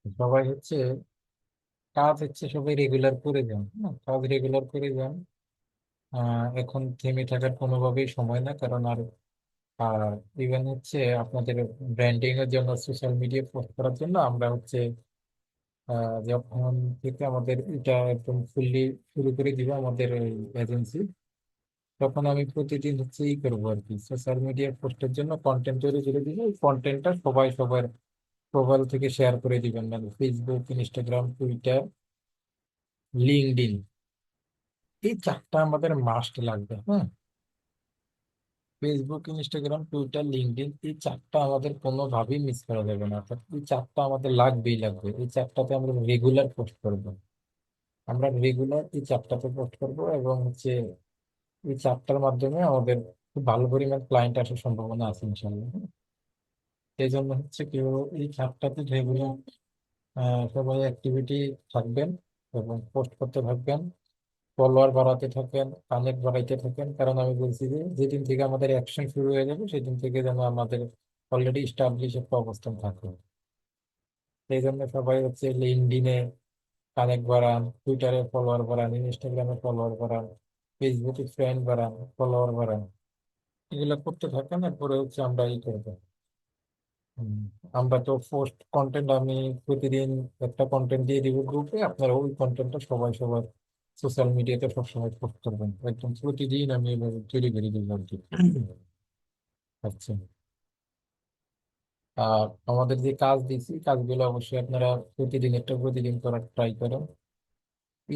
সবাই হচ্ছে কাজ হচ্ছে সবাই রেগুলার করে যান, হ্যাঁ কাজ রেগুলার করে যান। এখন থেমে থাকার কোনোভাবেই সময় না, কারণ আর আর ইভেন হচ্ছে আপনাদের ব্র্যান্ডিং এর জন্য সোশ্যাল মিডিয়া পোস্ট করার জন্য আমরা হচ্ছে যখন থেকে আমাদের এটা একদম ফুললি শুরু করে দিব আমাদের এজেন্সি, তখন আমি প্রতিদিন হচ্ছে ই করবো আর কি, সোশ্যাল মিডিয়া পোস্টের জন্য কন্টেন্ট তৈরি করে দিব। এই কন্টেন্টটা সবাই সবার প্রোফাইল থেকে শেয়ার করে দিবেন, মানে ফেসবুক, ইনস্টাগ্রাম, টুইটার, লিঙ্কডইন, এই চারটা আমাদের মাস্ট লাগবে, হ্যাঁ। ফেসবুক, ইনস্টাগ্রাম, টুইটার, লিঙ্কডইন, এই চারটা আমাদের কোনোভাবেই মিস করা যাবে না, অর্থাৎ এই চারটা আমাদের লাগবেই লাগবে। এই চারটাতে আমরা রেগুলার পোস্ট করবো, আমরা রেগুলার এই চারটাতে পোস্ট করবো, এবং হচ্ছে এই চারটার মাধ্যমে আমাদের খুব ভালো পরিমাণ ক্লায়েন্ট আসার সম্ভাবনা আছে ইনশাল্লাহ। এই জন্য হচ্ছে কেউ এই চারটাতে রেগুলার সবাই অ্যাক্টিভিটি থাকবেন এবং পোস্ট করতে থাকবেন, ফলোয়ার বাড়াতে থাকেন, কানেক্ট বাড়াইতে থাকেন। কারণ আমি বলছি যে যেদিন থেকে আমাদের অ্যাকশন শুরু হয়ে যাবে সেদিন থেকে যেন আমাদের অলরেডি স্টাবলিশ একটা অবস্থান থাকে। সেই জন্য সবাই হচ্ছে লিঙ্কডইনে কানেক্ট বাড়ান, টুইটারে ফলোয়ার বাড়ান, ইনস্টাগ্রামে ফলোয়ার বাড়ান, ফেসবুকে ফ্রেন্ড বাড়ান, ফলোয়ার বাড়ান, এগুলো করতে থাকেন। এরপরে হচ্ছে আমরা এই করবো। হুম, আমরা তো পোস্ট কন্টেন্ট আমি প্রতিদিন একটা কন্টেন্ট দিয়ে দিব গ্রুপে, আপনারা ওই কন্টেন্টটা সবাই সবার সোশ্যাল মিডিয়াতে সবসময় পোস্ট করবেন, একদম প্রতিদিন আমি এভাবে তৈরি করে দিব আর কি। আচ্ছা, আর আমাদের যে কাজ দিচ্ছি কাজগুলো অবশ্যই আপনারা প্রতিদিন একটা প্রতিদিন করার ট্রাই করেন।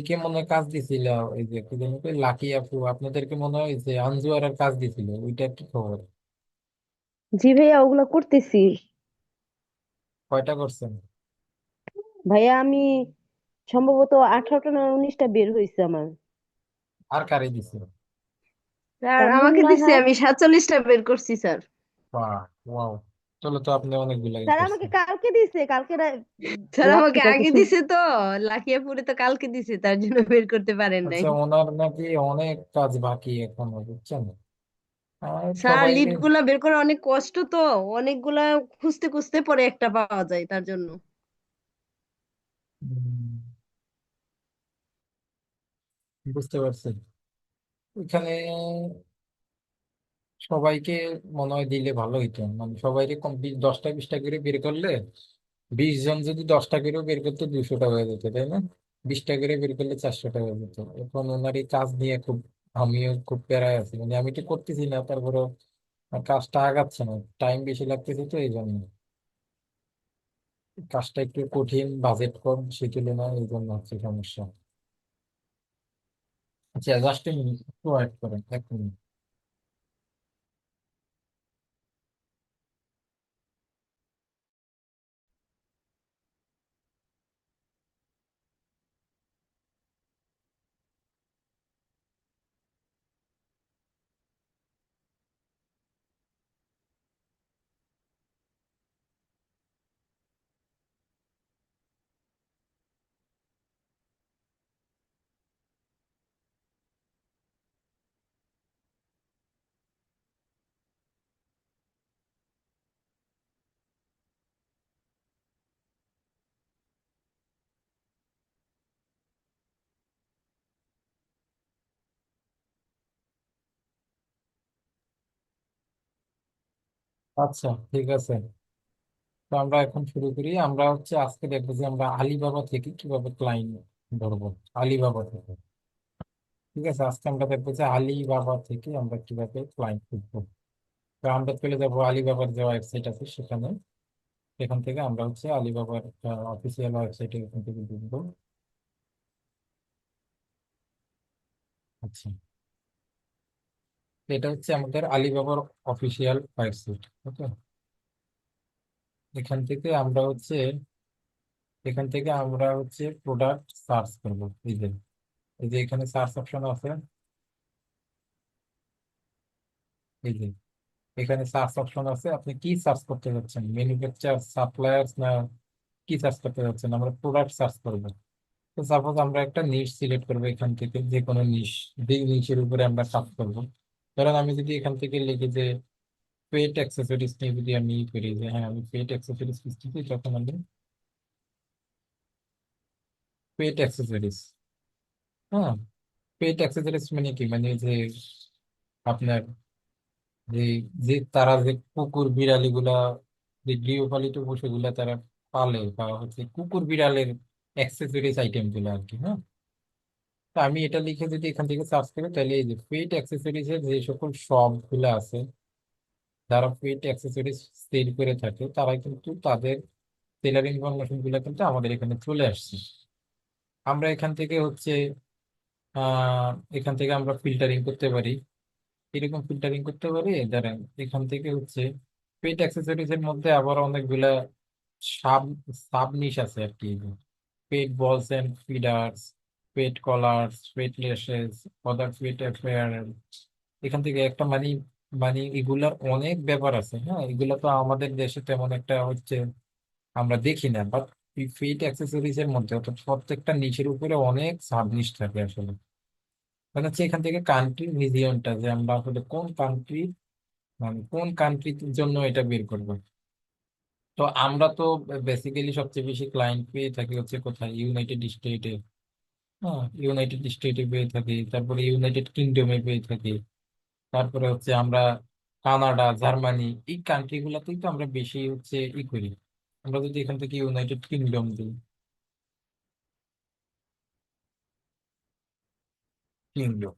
কে মনে হয় কাজ দিছিল, এই যে কি জানি কই, লাকি আপু আপনাদেরকে মনে হয় যে আনজুয়ারের কাজ দিছিল, ওইটা কি খবর? জি ভাইয়া, ওগুলা করতেছি। কয়টা করছেন? ভাইয়া আমি সম্ভবত 18টা না 19টা বের হয়েছে আমার। আর কারে দিছিল? আর এমন আমাকে না দিছে, হয়। আমি 47টা বের করছি স্যার। বাহ, ওয়াও, চলো তো আপনি অনেকগুলাই স্যার আমাকে করছেন। কালকে দিছে, কালকে স্যার আমাকে রাত্রিটা আগে কিছু। দিছে তো, লাকিয়াপুরে তো কালকে দিছে, তার জন্য বের করতে পারেন নাই। আচ্ছা, ওনার নাকি অনেক কাজ বাকি এখনো, বুঝছেন? আর স্যার সবাইকে লিড গুলা বের করা অনেক কষ্ট তো, অনেকগুলা খুঁজতে খুঁজতে পরে একটা পাওয়া যায় তার জন্য। বুঝতে পারছি। এখানে সবাইকে মনে হয় দিলে ভালো হইতো, মানে সবাইকে কম 10টা 20টা করে বের করলে, 20 জন যদি 10টা করেও বের করতো 200টা হয়ে যেত, তাই না? 20টা করে বের করলে 400টা হয়ে যেত। এখন ওনার এই কাজ নিয়ে খুব, আমিও খুব প্যারায় আছি, মানে আমি তো করতেছি না, তারপরে কাজটা আগাচ্ছে না, টাইম বেশি লাগতেছে, তো এই জন্য কাজটা একটু কঠিন, বাজেট কম সেই তুলনায়, এই জন্য হচ্ছে সমস্যা। আচ্ছা, জাস্ট মিনিট, একটু ওয়েট করেন 1 মিনিট। আচ্ছা, ঠিক আছে, তো আমরা এখন শুরু করি। আমরা হচ্ছে আজকে দেখবো যে আমরা আলিবাবা থেকে কিভাবে ক্লায়েন্ট ধরবো। আলিবাবা থেকে, ঠিক আছে, আজকে আমরা দেখবো যে আলিবাবা থেকে আমরা কিভাবে ক্লায়েন্ট খুঁজবো। তো আমরা চলে যাবো আলিবাবার যে ওয়েবসাইট আছে সেখানে, সেখান থেকে আমরা হচ্ছে আলিবাবার অফিসিয়াল ওয়েবসাইটে এখান থেকে ঢুকবো। আচ্ছা, এটা হচ্ছে আমাদের আলিবাবার অফিসিয়াল ওয়েবসাইট, ওকে। এখান থেকে আমরা হচ্ছে এখান থেকে আমরা হচ্ছে প্রোডাক্ট সার্চ করবো। এই যে এখানে সার্চ অপশন আছে, এই যে এখানে সার্চ অপশন আছে, আপনি কি সার্চ করতে যাচ্ছেন, ম্যানুফ্যাকচার, সাপ্লায়ার্স, না কি সার্চ করতে যাচ্ছেন? আমরা প্রোডাক্ট সার্চ করবো। তো সাপোজ আমরা একটা নিশ সিলেক্ট করবো, এখান থেকে যে কোনো নিশ, যে নিশের উপরে আমরা কাজ করবো। ধরেন আমি যদি এখান থেকে লিখি যে পেট অ্যাক্সেসরিজ নিয়ে যদি আমি ই করি, যে হ্যাঁ আমি পেট অ্যাক্সেসরিজ খুঁজতেছি, তখন আমি পেট অ্যাক্সেসরিজ। হ্যাঁ, পেট অ্যাক্সেসরিজ মানে কি, মানে যে আপনার যে যে তারা যে কুকুর বিড়ালি গুলা, যে গৃহপালিত পশুগুলা তারা পালে, বা হচ্ছে কুকুর বিড়ালের অ্যাক্সেসরিজ আইটেম গুলো আর কি। হ্যাঁ, তা আমি এটা লিখে যদি এখান থেকে সার্চ করি, তাহলে এই যে পেট অ্যাক্সেসরিজ এর যে সকল শপ গুলো আছে, যারা পেট অ্যাক্সেসরিজ সেল করে থাকে, তারা কিন্তু তাদের সেলার ইনফরমেশন গুলো কিন্তু আমাদের এখানে চলে আসছে। আমরা এখান থেকে হচ্ছে আহ এখান থেকে আমরা ফিল্টারিং করতে পারি। এরকম ফিল্টারিং করতে পারি, ধরেন এখান থেকে হচ্ছে পেট অ্যাক্সেসরিজ এর মধ্যে আবার অনেকগুলা সাব সাব নিশ আছে আর কি। Pet balls and feeders, pet collars, pet leashes, other pet affair. এখান থেকে একটা মানে, মানে এগুলার অনেক ব্যাপার আছে। হ্যাঁ, এগুলা তো আমাদের দেশে তেমন একটা হচ্ছে আমরা দেখি না, বাট পেট অ্যাক্সেসরিজ এর মধ্যে অর্থাৎ প্রত্যেকটা নিচের উপরে অনেক সাব নিশ থাকে আসলে। মানে হচ্ছে এখান থেকে কান্ট্রি রিজিয়নটা, যে আমরা আসলে কোন কান্ট্রি, মানে কোন কান্ট্রির জন্য এটা বের করবো। তো আমরা তো বেসিক্যালি সবচেয়ে বেশি ক্লায়েন্ট পেয়ে থাকি হচ্ছে কোথায়, ইউনাইটেড স্টেটে। হ্যাঁ, ইউনাইটেড স্টেটে পেয়ে থাকি, তারপরে ইউনাইটেড কিংডমে পেয়ে থাকি, তারপরে হচ্ছে আমরা কানাডা, জার্মানি, এই কান্ট্রি গুলাতেই তো আমরা বেশি হচ্ছে করি। আমরা যদি এখান থেকে ইউনাইটেড কিংডম দিই, কিংডম,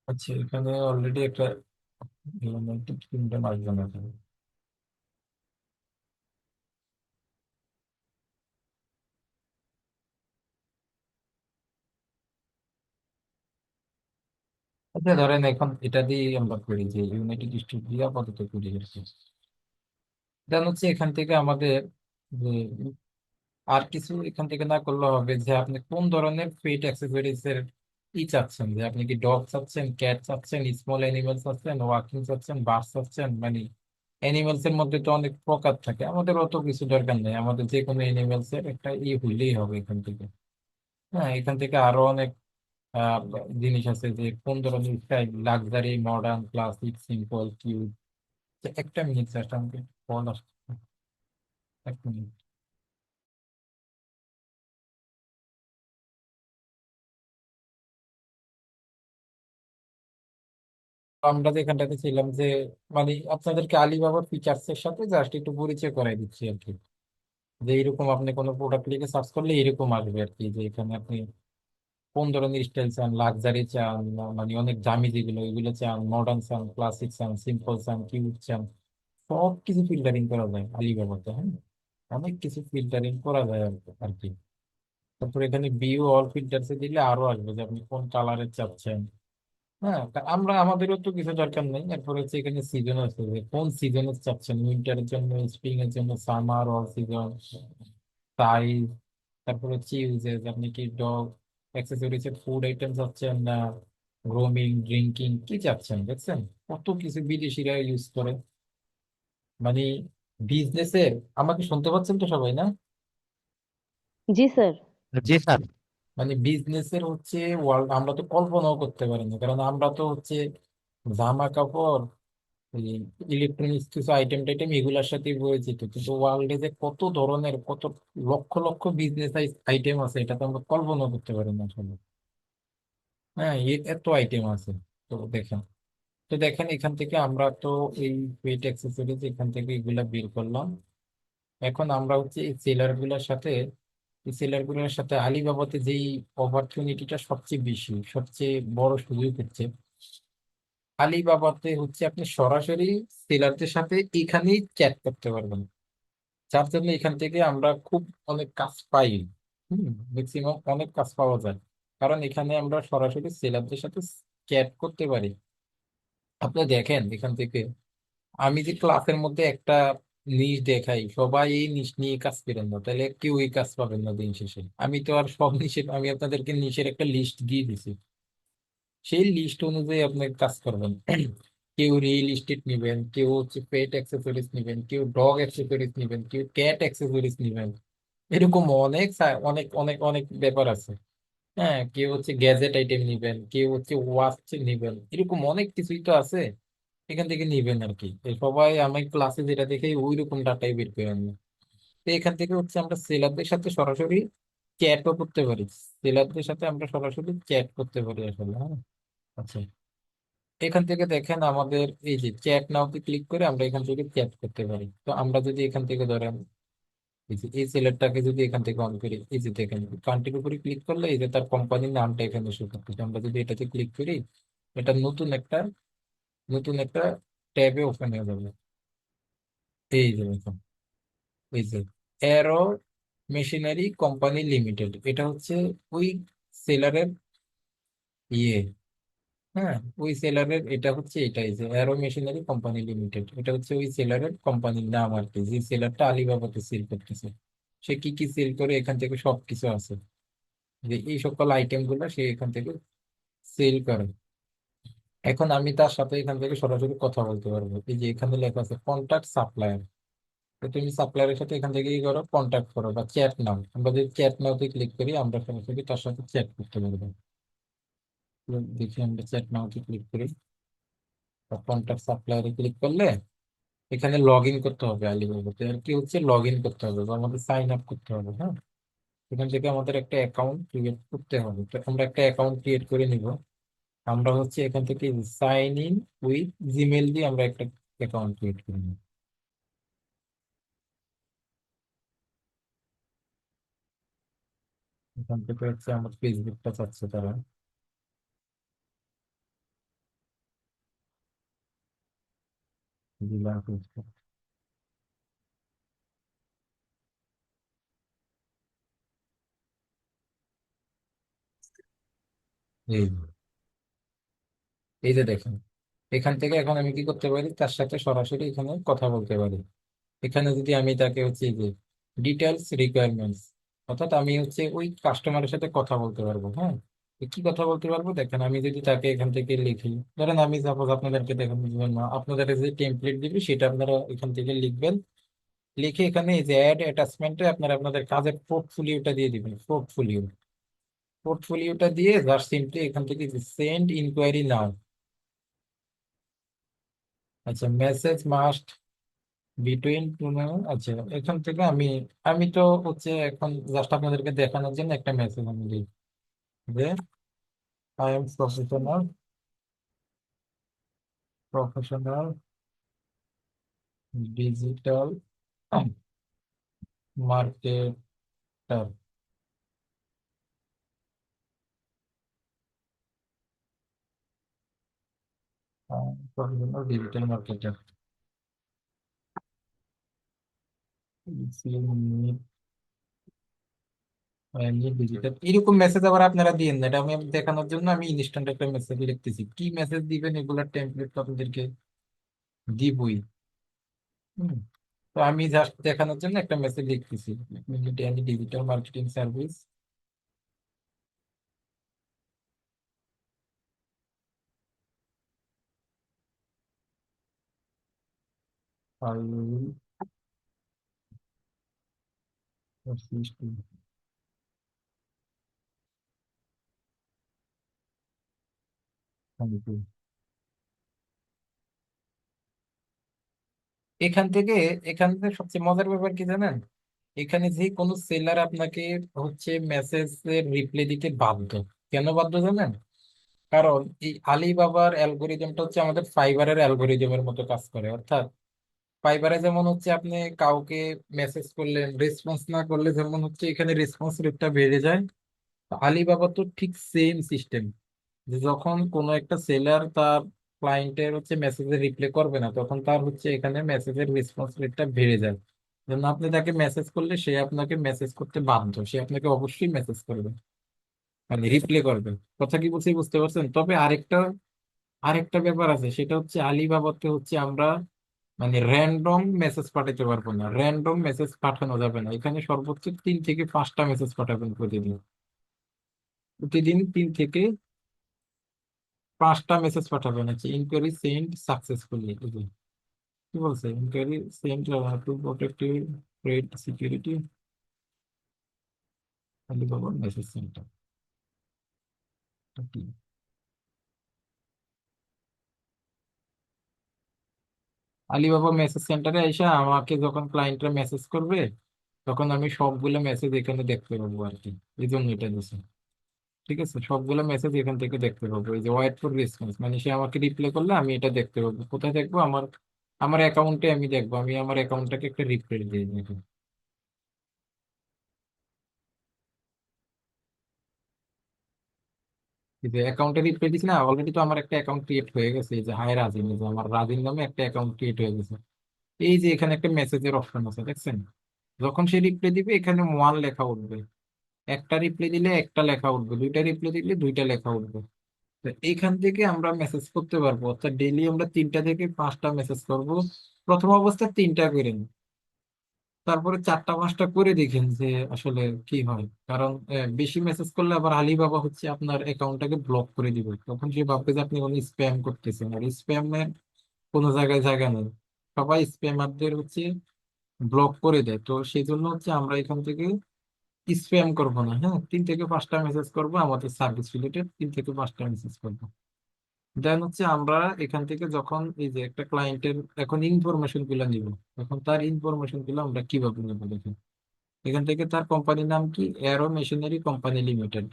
আচ্ছা এখানে অলরেডি একটা ইউনাইটেড কিংডম আসবে না এখানে। আচ্ছা ধরেন এখন এটা দিয়ে আমরা করি, যে ইউনাইটেড স্টেট দিয়ে আপাতত করি আর কি। দেন হচ্ছে এখান থেকে আমাদের যে আর কিছু এখান থেকে না করলে হবে, যে আপনি কোন ধরনের পেট অ্যাক্সেসরিজ এর চাচ্ছেন, যে আপনি কি ডগ চাচ্ছেন, ক্যাট চাচ্ছেন, স্মল অ্যানিমেল চাচ্ছেন, ওয়াকিং চাচ্ছেন, বার্ড চাচ্ছেন। মানে অ্যানিমেলস এর মধ্যে তো অনেক প্রকার থাকে, আমাদের অত কিছু দরকার নেই, আমাদের যে কোনো অ্যানিমেলস এর একটা হইলেই হবে এখান থেকে। হ্যাঁ, এখান থেকে আরো অনেক আহ, জিনিস আছে, যে কোন ধরনের style, luxury, modern, classic, simple, cute. একটা মিনিট জাস্ট আমাকে ফোন আসছে, এক মিনিট। আমরা যেখানটাতে ছিলাম, যে মানে আপনাদেরকে আলিবাবার ফিচার্স এর সাথে জাস্ট একটু পরিচয় করাই দিচ্ছি আর কি। যে এরকম আপনি কোনো প্রোডাক্ট লিখে সার্চ করলে এরকম আসবে আর কি, যে এখানে আপনি কোন ধরনের স্টাইল চান, লাক্সারি চান, মানে অনেক দামি যেগুলো এগুলো চান, মডার্ন চান, ক্লাসিক চান, সিম্পল চান, কিউট চান, সব কিছু ফিল্টারিং করা যায় আলিবাবাতে। হ্যাঁ, অনেক কিছু ফিল্টারিং করা যায় আর কি। তারপর এখানে ভিউ অল ফিল্টার্স এ দিলে আরো আসবে যে আপনি কোন কালারের চাচ্ছেন। হ্যাঁ, তা আমরা আমাদেরও তো কিছু দরকার নেই। এরপর হচ্ছে এখানে সিজন আছে, যে কোন সিজনে চাচ্ছেন, উইন্টারের জন্য, স্প্রিং এর জন্য, সামার, অল সিজন, সাইজ। তারপর হচ্ছে ইউজেস, আপনি কি ডগ অ্যাক্সেসরিজ এর ফুড আইটেম চাচ্ছেন, না গ্রোমিং, ড্রিঙ্কিং, কি চাচ্ছেন। দেখছেন কত কিছু বিদেশিরা ইউজ করে। মানে বিজনেসের, আমাকে শুনতে পাচ্ছেন তো সবাই না? জি স্যার। জি স্যার। মানে বিজনেসের হচ্ছে ওয়ার্ল্ড আমরা তো কল্পনাও করতে পারি না, কারণ আমরা তো হচ্ছে জামা কাপড়, ইলেকট্রনিক্স কিছু আইটেম টাইটেম এগুলোর সাথে পরিচিত, কিন্তু ওয়ার্ল্ডে যে কত ধরনের, কত লক্ষ লক্ষ বিজনেস আইটেম আছে, এটা তো আমরা কল্পনা করতে পারি না আসলে। হ্যাঁ, এত আইটেম আছে। তো দেখেন, তো দেখেন এখান থেকে আমরা তো এই পেট অ্যাক্সেসরিজ এখান থেকে এগুলা বের করলাম। এখন আমরা হচ্ছে এই সেলার গুলার সাথে, এই সেলার গুলোর সাথে আলিবাবাতে যেই অপরচুনিটিটা সবচেয়ে বেশি, সবচেয়ে বড় সুযোগ হচ্ছে আলিবাবাতে হচ্ছে আপনি সরাসরি সেলারদের সাথে এখানেই চ্যাট করতে পারবেন। যার জন্য এখান থেকে আমরা খুব অনেক কাজ পাই। হুম, ম্যাক্সিমাম অনেক কাজ পাওয়া যায়, কারণ এখানে আমরা সরাসরি সেলারদের সাথে চ্যাট করতে পারি। আপনি দেখেন এখান থেকে আমি যে ক্লাসের মধ্যে একটা নিশ দেখাই, সবাই এই নিশ নিয়ে কাজ করেন না, তাহলে কেউ এই কাজ পাবেন না দিন শেষে। আমি তো আর সব নিশের, আমি আপনাদেরকে নিশের একটা লিস্ট দিয়ে দিছি, সেই লিস্ট অনুযায়ী আপনি কাজ করবেন। কেউ রিয়েল এস্টেট নিবেন, কেউ হচ্ছে পেট অ্যাক্সেসরিজ নিবেন, কেউ ডগ অ্যাক্সেসরিজ নিবেন, কেউ ক্যাট অ্যাক্সেসরিজ নিবেন। এরকম অনেক অনেক অনেক অনেক ব্যাপার আছে। হ্যাঁ, কেউ হচ্ছে গ্যাজেট আইটেম নিবেন, কেউ হচ্ছে ওয়াচ নিবেন, এরকম অনেক কিছুই তো আছে। এখান থেকে নিবেন আর কি। এই সবাই আমি ক্লাসে যেটা দেখে ওই রকম ডাটাই বের করে আনবো। তো এখান থেকে হচ্ছে আমরা সেলারদের সাথে সরাসরি চ্যাটও করতে পারি। সেলারদের সাথে আমরা সরাসরি চ্যাট করতে পারি আসলে, হ্যাঁ। আচ্ছা, এখান থেকে দেখেন আমাদের এই যে চ্যাট নাওতে ক্লিক করে আমরা এখান থেকে চ্যাট করতে পারি। তো আমরা যদি এখান থেকে ধরেন এই যে এই সেলারটাকে যদি এখান থেকে অন করি, এই যে দেখেন কান্ট্রির উপরে ক্লিক করলে এই যে তার কোম্পানির নামটা এখানে শো করতেছে। আমরা যদি এটাতে ক্লিক করি, এটা নতুন একটা ট্যাবে ওপেন হয়ে যাবে। এই যে দেখুন, এই যে অ্যারো মেশিনারি কোম্পানি লিমিটেড, এটা হচ্ছে ওই সেলারের ইয়ে, হ্যাঁ, ওই সেলারের এটা হচ্ছে, এটাই যে অ্যারো মেশিনারি কোম্পানি লিমিটেড, এটা হচ্ছে ওই সেলারের কোম্পানির নাম আর কি, যে সেলারটা আলিবাবাতে সেল করতেছে। সে কি কি সেল করে এখান থেকে সবকিছু আছে, যে এই সকল আইটেম গুলো সে এখান থেকে সেল করে। এখন আমি তার সাথে এখান থেকে সরাসরি কথা বলতে পারবো। এই যে এখানে লেখা আছে কন্ট্যাক্ট সাপ্লায়ার, তো তুমি সাপ্লায়ারের সাথে এখান থেকে কি করো, কন্ট্যাক্ট করো বা চ্যাট নাও। আমরা যদি চ্যাট নাওতে ক্লিক করি আমরা সরাসরি তার সাথে চ্যাট করতে পারবো। তো দেখি আমরা চ্যাট নাওতে ক্লিক করি বা কন্ট্যাক্ট সাপ্লায়ারে ক্লিক করলে এখানে লগ ইন করতে হবে আলিবাবাতে। আর কি হচ্ছে, লগ ইন করতে হবে বা আমাদের সাইন আপ করতে হবে, হ্যাঁ। এখান থেকে আমাদের একটা অ্যাকাউন্ট ক্রিয়েট করতে হবে। তো আমরা একটা অ্যাকাউন্ট ক্রিয়েট করে নিব। আমরা হচ্ছে এখান থেকে সাইন ইন উইথ জিমেল দিয়ে আমরা একটা অ্যাকাউন্ট ক্রিয়েট করে নিব। এখান থেকে হচ্ছে আমার ফেসবুকটা চাচ্ছে তারা, দিলাম ফেসবুক। এই এই যে দেখেন, এখান থেকে এখন আমি কি করতে পারি, তার সাথে সরাসরি এখানে কথা বলতে পারি। এখানে যদি আমি তাকে হচ্ছে যে ডিটেলস রিকোয়ারমেন্টস, অর্থাৎ আমি হচ্ছে ওই কাস্টমারের সাথে কথা বলতে পারবো, হ্যাঁ। তো কি কথা বলতে পারবো দেখেন, আমি যদি তাকে এখান থেকে লিখি, ধরেন আমি সাপোজ আপনাদেরকে দেখানোর জন্য আপনাদের যে টেমপ্লেট দিবি সেটা আপনারা এখান থেকে লিখবেন। লিখে এখানে এই যে অ্যাড অ্যাটাচমেন্টে আপনারা আপনাদের কাজের পোর্টফোলিওটা দিয়ে দিবেন। পোর্টফোলিওটা দিয়ে জাস্ট সিম্পলি এখান থেকে সেন্ড ইনকোয়ারি নাও। আচ্ছা, মেসেজ মাস্ট বিটুইন টু, আচ্ছা, এখান থেকে আমি আমি তো হচ্ছে এখন জাস্ট আপনাদেরকে দেখানোর জন্য একটা মেসেজ আমি দিই যে I am professional digital marketer, professional digital marketer, digital, এরকম মেসেজ আবার আপনারা দিন না। এটা আমি দেখানোর জন্য আমি ইনস্ট্যান্ট একটা মেসেজ লিখতেছি। কি মেসেজ দিবেন এগুলার টেমপ্লেট তো আপনাদেরকে দিবই। হুম। তো আমি জাস্ট দেখানোর জন্য একটা মেসেজ লিখতেছি, digital marketing service. I will assist you. Thank you. এখান থেকে এখান থেকে সবচেয়ে মজার ব্যাপার কি জানেন, এখানে যে কোনো সেলার আপনাকে হচ্ছে মেসেজের রিপ্লাই দিতে বাধ্য। কেন বাধ্য জানেন? কারণ এই আলিবাবার অ্যালগোরিদমটা হচ্ছে আমাদের ফাইবারের অ্যালগোরিদমের মতো কাজ করে। অর্থাৎ ফাইবারে যেমন হচ্ছে আপনি কাউকে মেসেজ করলেন, রেসপন্স না করলে যেমন হচ্ছে এখানে রেসপন্স রেটটা বেড়ে যায়, আলিবাবা তো ঠিক সেম সিস্টেম। যে যখন কোনো একটা সেলার তার ক্লায়েন্টের হচ্ছে মেসেজের রিপ্লাই করবে না, তখন তার হচ্ছে এখানে মেসেজের রেসপন্স রেটটা বেড়ে যায়। যেন আপনি তাকে মেসেজ করলে সে আপনাকে মেসেজ করতে বাধ্য, সে আপনাকে অবশ্যই মেসেজ করবে, মানে রিপ্লাই করবে। কথা কি বলছি বুঝতে পারছেন? তবে আরেকটা আরেকটা ব্যাপার আছে, সেটা হচ্ছে আলিবাবাতে হচ্ছে আমরা মানে র্যান্ডম মেসেজ পাঠাতে পারবো না। র্যান্ডম মেসেজ পাঠানো যাবে না। এখানে সর্বোচ্চ 3 থেকে 5টা মেসেজ পাঠাবেন প্রতিদিন। প্রতিদিন 3 থেকে 5টা মেসেজ পাঠাবেন। হচ্ছে ইনকোয়ারি সেন্ড সাকসেসফুলি, কি বলছে, inquiry send to protect trade security Alibaba message centre. Alibaba message সেন্টারে এসে আমাকে যখন ক্লায়েন্টরা মেসেজ করবে, তখন আমি সবগুলো মেসেজ এখানে দেখতে পাবো আর কি। এই জন্য এটা দিছে। ঠিক আছে, সবগুলো মেসেজ এখান থেকে দেখতে পাবো। এই যে ওয়েট ফর রেসপন্স, মানে সে আমাকে রিপ্লাই করলে আমি এটা দেখতে পাবো। কোথায় দেখবো? আমার আমার অ্যাকাউন্টে আমি দেখবো। আমি আমার অ্যাকাউন্টটাকে একটা রিপ্লাই দিয়ে দিই। কিন্তু অ্যাকাউন্টে রিপ্লাই দিছি না, অলরেডি তো আমার একটা অ্যাকাউন্ট ক্রিয়েট হয়ে গেছে। এই যে হাই রাজিন, এই যে আমার রাজিন নামে একটা অ্যাকাউন্ট ক্রিয়েট হয়ে গেছে। এই যে এখানে একটা মেসেজের অপশন আছে, দেখছেন? যখন সে রিপ্লাই দিবে এখানে ওয়ান লেখা উঠবে। একটা রিপ্লাই দিলে একটা লেখা উঠবে, দুইটা রিপ্লাই দিলে দুইটা লেখা উঠবে। তো এইখান থেকে আমরা মেসেজ করতে পারবো, অর্থাৎ ডেইলি আমরা 3টা থেকে 5টা মেসেজ করব। প্রথম অবস্থায় 3টা করে নিই, তারপরে 4টা 5টা করে দেখেন যে আসলে কি হয়। কারণ বেশি মেসেজ করলে আবার আলিবাবা হচ্ছে আপনার অ্যাকাউন্টটাকে ব্লক করে দিবে। তখন সে ভাববে যে আপনি কোনো স্প্যাম করতেছেন, আর স্প্যামের কোনো জায়গায় জায়গা নেই। সবাই স্প্যামারদের হচ্ছে ব্লক করে দেয়। তো সেই জন্য হচ্ছে আমরা এখান থেকে স্প্যাম করবো না। হ্যাঁ, 3 থেকে 5টা মেসেজ করবো আমাদের সার্ভিস রিলেটেড, 3 থেকে 5টা মেসেজ করবো। দেন হচ্ছে আমরা এখান থেকে যখন এই যে একটা ক্লায়েন্টের এখন ইনফরমেশন গুলো নিব, এখন তার ইনফরমেশন গুলো আমরা কিভাবে নেবো দেখুন। এখান থেকে তার কোম্পানির নাম কি? Arrow machinery company limited.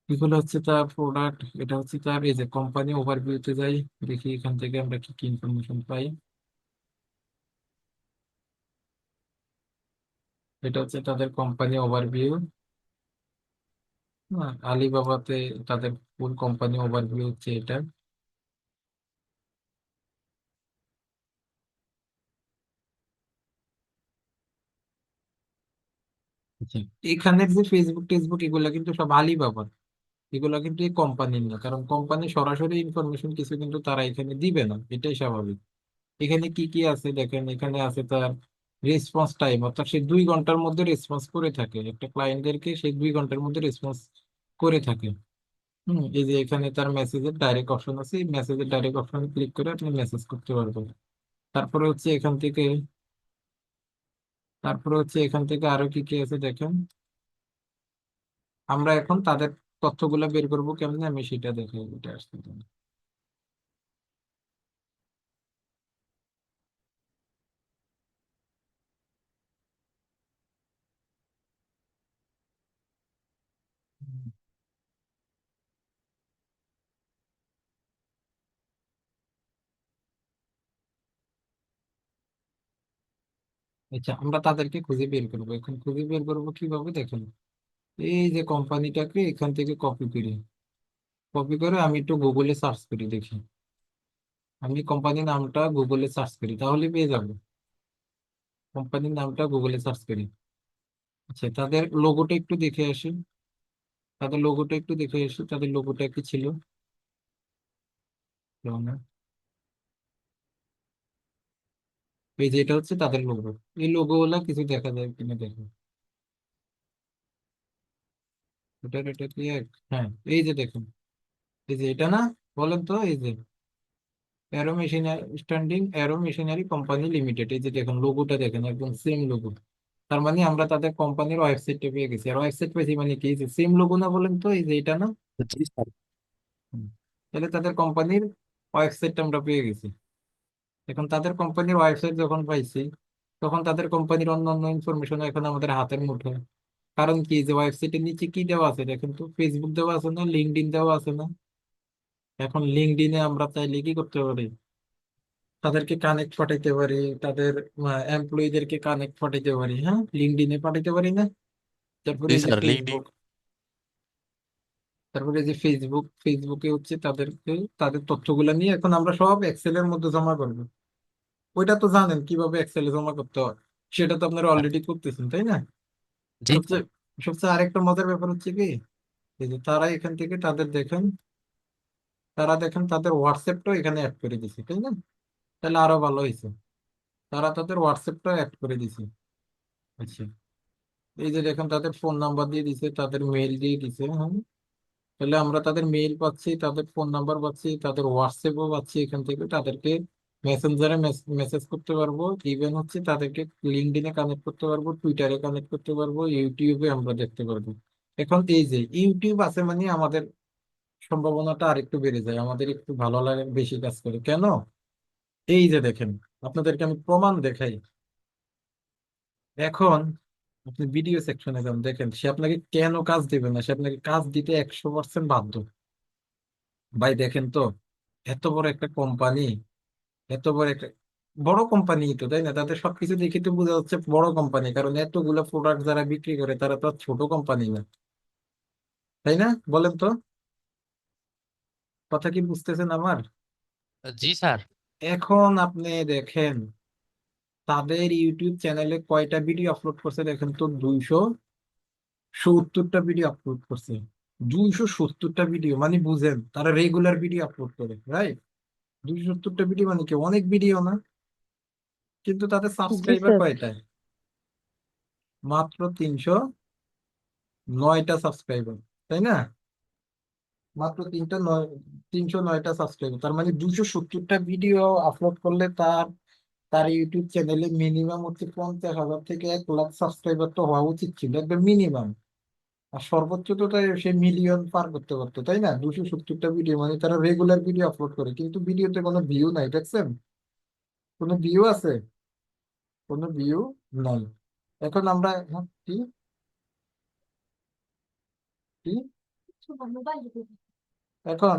এগুলো হচ্ছে তার প্রোডাক্ট, এটা হচ্ছে তার এই যে কোম্পানি ওভারভিউতে যাই, দেখি এখান থেকে আমরা কি কি ইনফরমেশন পাই। এটা হচ্ছে তাদের কোম্পানি ওভারভিউ। আলিবাবাতে তাদের ফুল কোম্পানি ওভারভিউ হচ্ছে এটা। আচ্ছা, এখানের যে ফেসবুক টেসবুক এগুলা কিন্তু সব আলিবাবার। এগুলা কিন্তু এই কোম্পানির না, কারণ কোম্পানি সরাসরি ইনফরমেশন কিছু কিন্তু তারা এখানে দিবে না, এটাই স্বাভাবিক। এখানে কি কি আছে দেখেন, এখানে আছে তার রেসপন্স টাইম, অর্থাৎ সে 2 ঘন্টার মধ্যে রেসপন্স করে থাকে একটা ক্লায়েন্টদেরকে, সে 2 ঘন্টার মধ্যে রেসপন্স করে থাকে। এই যে এখানে তার মেসেজের ডাইরেক্ট অপশন আছে, এই মেসেজের ডাইরেক্ট অপশনে ক্লিক করে আপনি মেসেজ করতে পারবেন। তারপরে হচ্ছে এখান থেকে তারপরে হচ্ছে এখান থেকে আরো কি কি আছে দেখেন। আমরা এখন তাদের তথ্যগুলো বের করবো কেমনে, আমি সেটা দেখে এটা আসতে দিন। আচ্ছা, আমরা তাদেরকে খুঁজে বের করবো। এখন খুঁজে বের করবো কিভাবে দেখেন। এই যে কোম্পানিটাকে এখান থেকে কপি করি, কপি করে আমি একটু গুগলে সার্চ করি দেখি। আমি কোম্পানির নামটা গুগলে সার্চ করি, তাহলে পেয়ে যাবো। কোম্পানির নামটা গুগলে সার্চ করি। আচ্ছা, তাদের লোগোটা একটু দেখে আসি। তাদের লোগোটা কি ছিল? না, এই যে এটা হচ্ছে তাদের লোগো। এই লোগো গুলা কিছু দেখা যায় কিনা দেখো। এটা কি হ্যাঁ, এই যে দেখুন, এই যে এটা না, বলেন তো, এই যে arrow machinery standing arrow machinery company limited, এই যে দেখুন লোগোটা দেখেন, একদম সেম লোগো। তার মানে আমরা তাদের কোম্পানির ওয়েবসাইটটা পেয়ে গেছি। আর ওয়েবসাইট পেয়েছি মানে কি, সেম লোগো না? বলেন তো, এই যে এটা না? জি স্যার। হুম। তাহলে তাদের কোম্পানির ওয়েবসাইটটা আমরা পেয়ে গেছি। এখন তাদের কোম্পানির ওয়েবসাইট যখন পাইছি, তখন তাদের কোম্পানির অন্যান্য ইনফরমেশন এখন আমাদের হাতের মুঠোয়। কারণ কি, যে ওয়েবসাইটের নিচে কি দেওয়া আছে দেখেন তো, ফেসবুক দেওয়া আছে না, লিঙ্কডইন দেওয়া আছে না? এখন লিঙ্কডইনে আমরা চাইলে কি করতে পারি, তাদেরকে কানেক্ট পাঠাইতে পারি, তাদের এমপ্লয়ীদেরকে কানেক্ট পাঠাইতে পারি। হ্যাঁ, লিঙ্কডইনে পাঠাইতে পারি না? তারপরে জি এই যে স্যার, লিঙ্কডইন। ফেসবুক, তারপরে এই যে ফেসবুকে হচ্ছে তাদেরকে তাদের তথ্যগুলো নিয়ে এখন আমরা সব এক্সেলের মধ্যে জমা করবো। ওইটা তো জানেন কিভাবে এক্সেলে জমা করতে হয়, সেটা তো আপনারা অলরেডি করতেছেন, তাই না? জি স্যার। সবচেয়ে সবচেয়ে আরেকটা মজার ব্যাপার হচ্ছে কি, এই যে তারা এখান থেকে দেখেন তাদের হোয়াটসঅ্যাপটাও এখানে অ্যাড করে দিছে, তাই না? তাহলে আরো ভালো হয়েছে, তারা তাদের হোয়াটসঅ্যাপটাও অ্যাড করে দিছে। আচ্ছা, এই যে দেখেন তাদের ফোন নাম্বার দিয়ে দিছে, তাদের মেইল দিয়ে দিছে। হ্যাঁ, তাহলে আমরা তাদের মেইল পাচ্ছি, তাদের ফোন নাম্বার পাচ্ছি, তাদের হোয়াটসঅ্যাপও পাচ্ছি। এখান থেকে তাদেরকে মেসেঞ্জারে মেসেজ করতে পারবো, ইভেন হচ্ছে তাদেরকে লিঙ্কডইনে কানেক্ট করতে পারবো, টুইটারে কানেক্ট করতে পারবো, ইউটিউবে আমরা দেখতে পারবো। এখন এই যে ইউটিউব আছে মানে আমাদের সম্ভাবনাটা আরেকটু বেড়ে যায়, আমাদের একটু ভালো লাগে, বেশি কাজ করে কেন? এই যে দেখেন, আপনাদেরকে আমি প্রমাণ দেখাই। এখন আপনি ভিডিও সেকশনে যান, দেখেন সে আপনাকে কেন কাজ দিবে না, সে আপনাকে কাজ দিতে 100% বাধ্য। ভাই দেখেন তো, এত বড় একটা কোম্পানি, এত বড় একটা বড় কোম্পানি তো, তাই না? তাদের সবকিছু দেখে তো বোঝা যাচ্ছে বড় কোম্পানি, কারণ এতগুলো প্রোডাক্ট যারা বিক্রি করে তারা তো আর ছোট কোম্পানি না, তাই না? বলেন তো, কথা কি বুঝতেছেন আমার? জি স্যার। এখন আপনি দেখেন তাদের ইউটিউব চ্যানেলে কয়টা ভিডিও আপলোড করছে, দেখেন তো, 270টা ভিডিও আপলোড করছে। 270টা ভিডিও মানে বুঝেন, তারা রেগুলার ভিডিও আপলোড করে, রাইট? 270টা ভিডিও মানে কি অনেক ভিডিও না? কিন্তু তাদের জি সাবস্ক্রাইবার স্যার। কয়টা? মাত্র 309টা সাবস্ক্রাইবার, তাই না? মাত্র 309টা সাবস্ক্রাইবার, তার মানে 270টা ভিডিও আপলোড করলে তার তার ইউটিউব চ্যানেলে মিনিমাম হচ্ছে 50,000 থেকে 1 লাখ সাবস্ক্রাইবার তো হওয়া উচিত ছিল, একদম মিনিমাম। আর সর্বোচ্চ তো তাই সে মিলিয়ন পার করতে পারতো, তাই না? 270টা ভিডিও মানে তারা রেগুলার ভিডিও আপলোড করে, কিন্তু ভিডিওতে কোনো ভিউ নাই, দেখছেন? কোনো ভিউ আছে? কোনো ভিউ নাই। এখন আমরা, হ্যাঁ, কি কি এখন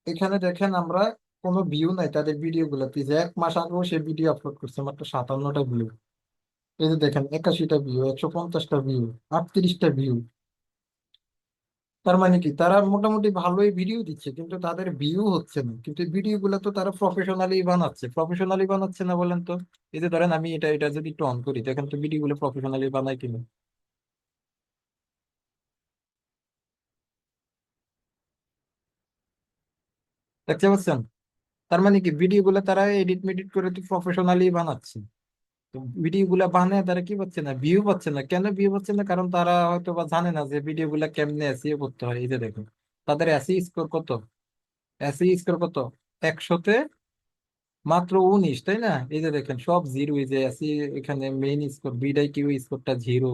এখানে দেখেন আমরা, কোনো ভিউ নাই তাদের ভিডিও গুলোতে। যে 1 মাস আগেও সে ভিডিও আপলোড করছে, মাত্র 57টা ভিউ। এই যে দেখেন, 81টা ভিউ, 150টা ভিউ, 38টা ভিউ। তার মানে কি তারা মোটামুটি ভালোই ভিডিও দিচ্ছে, কিন্তু তাদের ভিউ হচ্ছে না। কিন্তু ভিডিও গুলো তো তারা প্রফেশনালি বানাচ্ছে, প্রফেশনালি বানাচ্ছে না বলেন তো? এই যে ধরেন আমি এটা এটা যদি একটু অন করি, দেখেন তো ভিডিও গুলো প্রফেশনালি বানায় কিনা। দেখতে পাচ্ছেন? তার মানে কি ভিডিও গুলো তারা এডিট মেডিট করে তো প্রফেশনালি বানাচ্ছে। তো ভিডিও গুলা বানায় তারা কি পাচ্ছে না, ভিউ পাচ্ছে না। কেন ভিউ পাচ্ছে না? কারণ তারা হয়তো বা জানে না যে ভিডিও গুলা কেমনে এসইও করতে হয়। এই যে দেখুন, তাদের এসইও স্কোর কত, এসইও স্কোর কত, 100-তে মাত্র 19, তাই না? এই যে দেখেন সব জিরো। এই যে এসইও এখানে মেইন স্কোর, বিডাই কিউ স্কোরটা 0।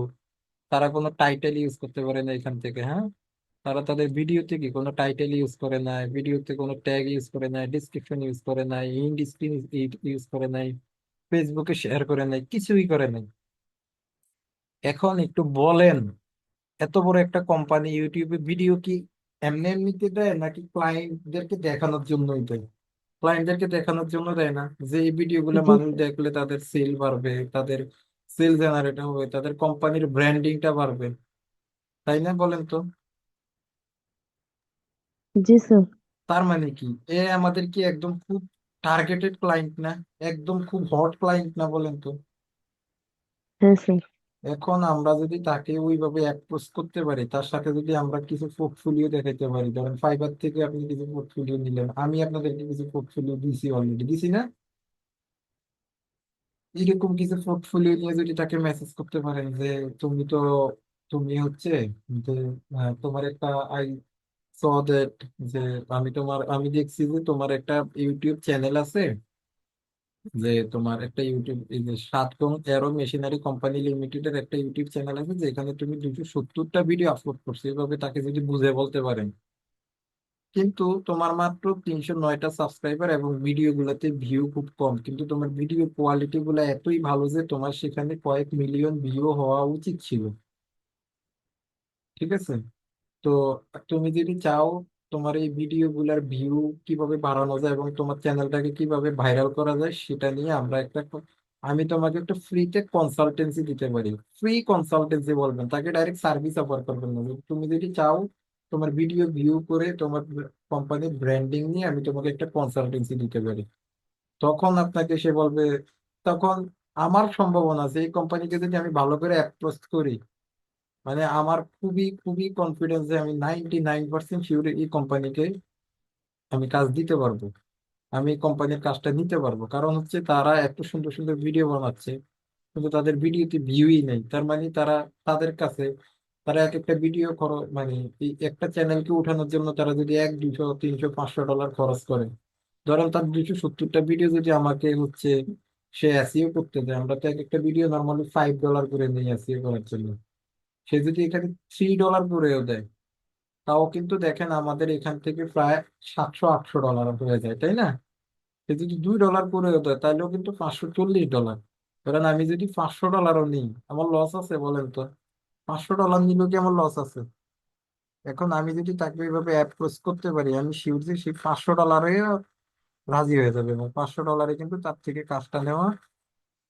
তারা কোনো টাইটেল ইউজ করতে পারে না এখান থেকে, হ্যাঁ। তারা তাদের ভিডিওতে কি কোনো টাইটেল ইউজ করে নাই, ভিডিওতে কোনো ট্যাগ ইউজ করে নাই, ডিসক্রিপশন ইউজ করে নাই, ইন্ড স্ক্রিন ইউজ করে নাই, ফেসবুকে শেয়ার করে নাই, কিছুই করে নাই। এখন একটু বলেন, এত বড় একটা কোম্পানি ইউটিউবে ভিডিও কি এমনি এমনিতে দেয়, নাকি ক্লায়েন্টদেরকে দেখানোর জন্যই দেয়? ক্লায়েন্টদেরকে দেখানোর জন্য দেয় না যে এই ভিডিও গুলো জি মানুষ স্যার। দেখলে তাদের সেল বাড়বে, তাদের সেল জেনারেট হবে, তাদের কোম্পানির ব্র্যান্ডিংটা বাড়বে, তাই না? বলেন তো। জি স্যার। তার মানে কি আমাদের কি একদম খুব টার্গেটেড ক্লায়েন্ট না? একদম খুব হট ক্লায়েন্ট না, বলেন তো? হ্যাঁ স্যার। এখন আমরা যদি তাকে ওইভাবে অ্যাপ্রোচ করতে পারি, তার সাথে যদি আমরা কিছু পোর্টফোলিও দেখাতে পারি, ধরেন ফাইবার থেকে আপনি কিছু পোর্টফোলিও নিলেন, আমি আপনাদেরকে কিছু পোর্টফোলিও দিছি, অলরেডি দিছি না? এরকম কিছু পোর্টফোলিও নিয়ে যদি তাকে মেসেজ করতে পারেন যে তুমি তো, তুমি হচ্ছে যে, তোমার একটা আই স দ্যাট, যে আমি দেখছি যে তোমার একটা ইউটিউব চ্যানেল আছে, যে তোমার একটা ইউটিউব, এই যে সাতকং এরো মেশিনারি কোম্পানি লিমিটেডের একটা ইউটিউব চ্যানেল আছে, যেখানে তুমি 270টা ভিডিও আপলোড করছো, এভাবে তাকে যদি বুঝে বলতে পারেন। কিন্তু তোমার মাত্র 309টা সাবস্ক্রাইবার এবং ভিডিও গুলাতে ভিউ খুব কম, কিন্তু তোমার ভিডিও কোয়ালিটি গুলো এতই ভালো যে তোমার সেখানে কয়েক মিলিয়ন ভিউ হওয়া উচিত ছিল। ঠিক আছে? তো তুমি যদি চাও তোমার এই ভিডিও গুলার ভিউ কিভাবে বাড়ানো যায় এবং তোমার চ্যানেলটাকে কিভাবে ভাইরাল করা যায় সেটা নিয়ে আমরা আমি তোমাকে একটা ফ্রিতে কনসালটেন্সি দিতে পারি। ফ্রি কনসালটেন্সি বলবেন, তাকে ডাইরেক্ট সার্ভিস অফার করবেন না। তুমি যদি চাও তোমার ভিডিও ভিউ করে তোমার কোম্পানির ব্র্যান্ডিং নিয়ে আমি তোমাকে একটা কনসালটেন্সি দিতে পারি, তখন আপনাকে সে বলবে, তখন আমার সম্ভাবনা আছে এই কোম্পানিকে যদি আমি ভালো করে অ্যাপ্রোচ করি, মানে আমার খুবই খুবই কনফিডেন্স যে আমি 99% শিওর এই কোম্পানিকে আমি কাজ দিতে পারবো, আমি কোম্পানির কাজটা নিতে পারবো। কারণ হচ্ছে তারা এত সুন্দর সুন্দর ভিডিও বানাচ্ছে, কিন্তু তাদের ভিডিওতে ভিউই নেই। তার মানে তারা, তাদের কাছে, তারা এক একটা ভিডিও মানে এই একটা চ্যানেলকে উঠানোর জন্য তারা যদি 100, 200, 300, 500 ডলার খরচ করে, ধরেন তার 270টা ভিডিও যদি আমাকে হচ্ছে সে এসইও করতে দেয়, আমরা তো এক একটা ভিডিও নর্মালি $5 করে নিই এসইও করার জন্য। সে যদি এখানে $3 করেও দেয়, তাও কিন্তু দেখেন আমাদের এখান থেকে প্রায় 700-800 ডলার হয়ে যায়, তাই না? সে যদি $2 করে দেয় তাহলেও কিন্তু $540। কারণ আমি যদি $500 নিই, আমার লস আছে বলেন তো? $500 নিলেও কি আমার লস আছে? এখন আমি যদি তাকে এইভাবে অ্যাপ্রোচ করতে পারি, আমি শিওর যে সেই $500 রাজি হয়ে যাবে, এবং $500 কিন্তু তার থেকে কাজটা নেওয়া,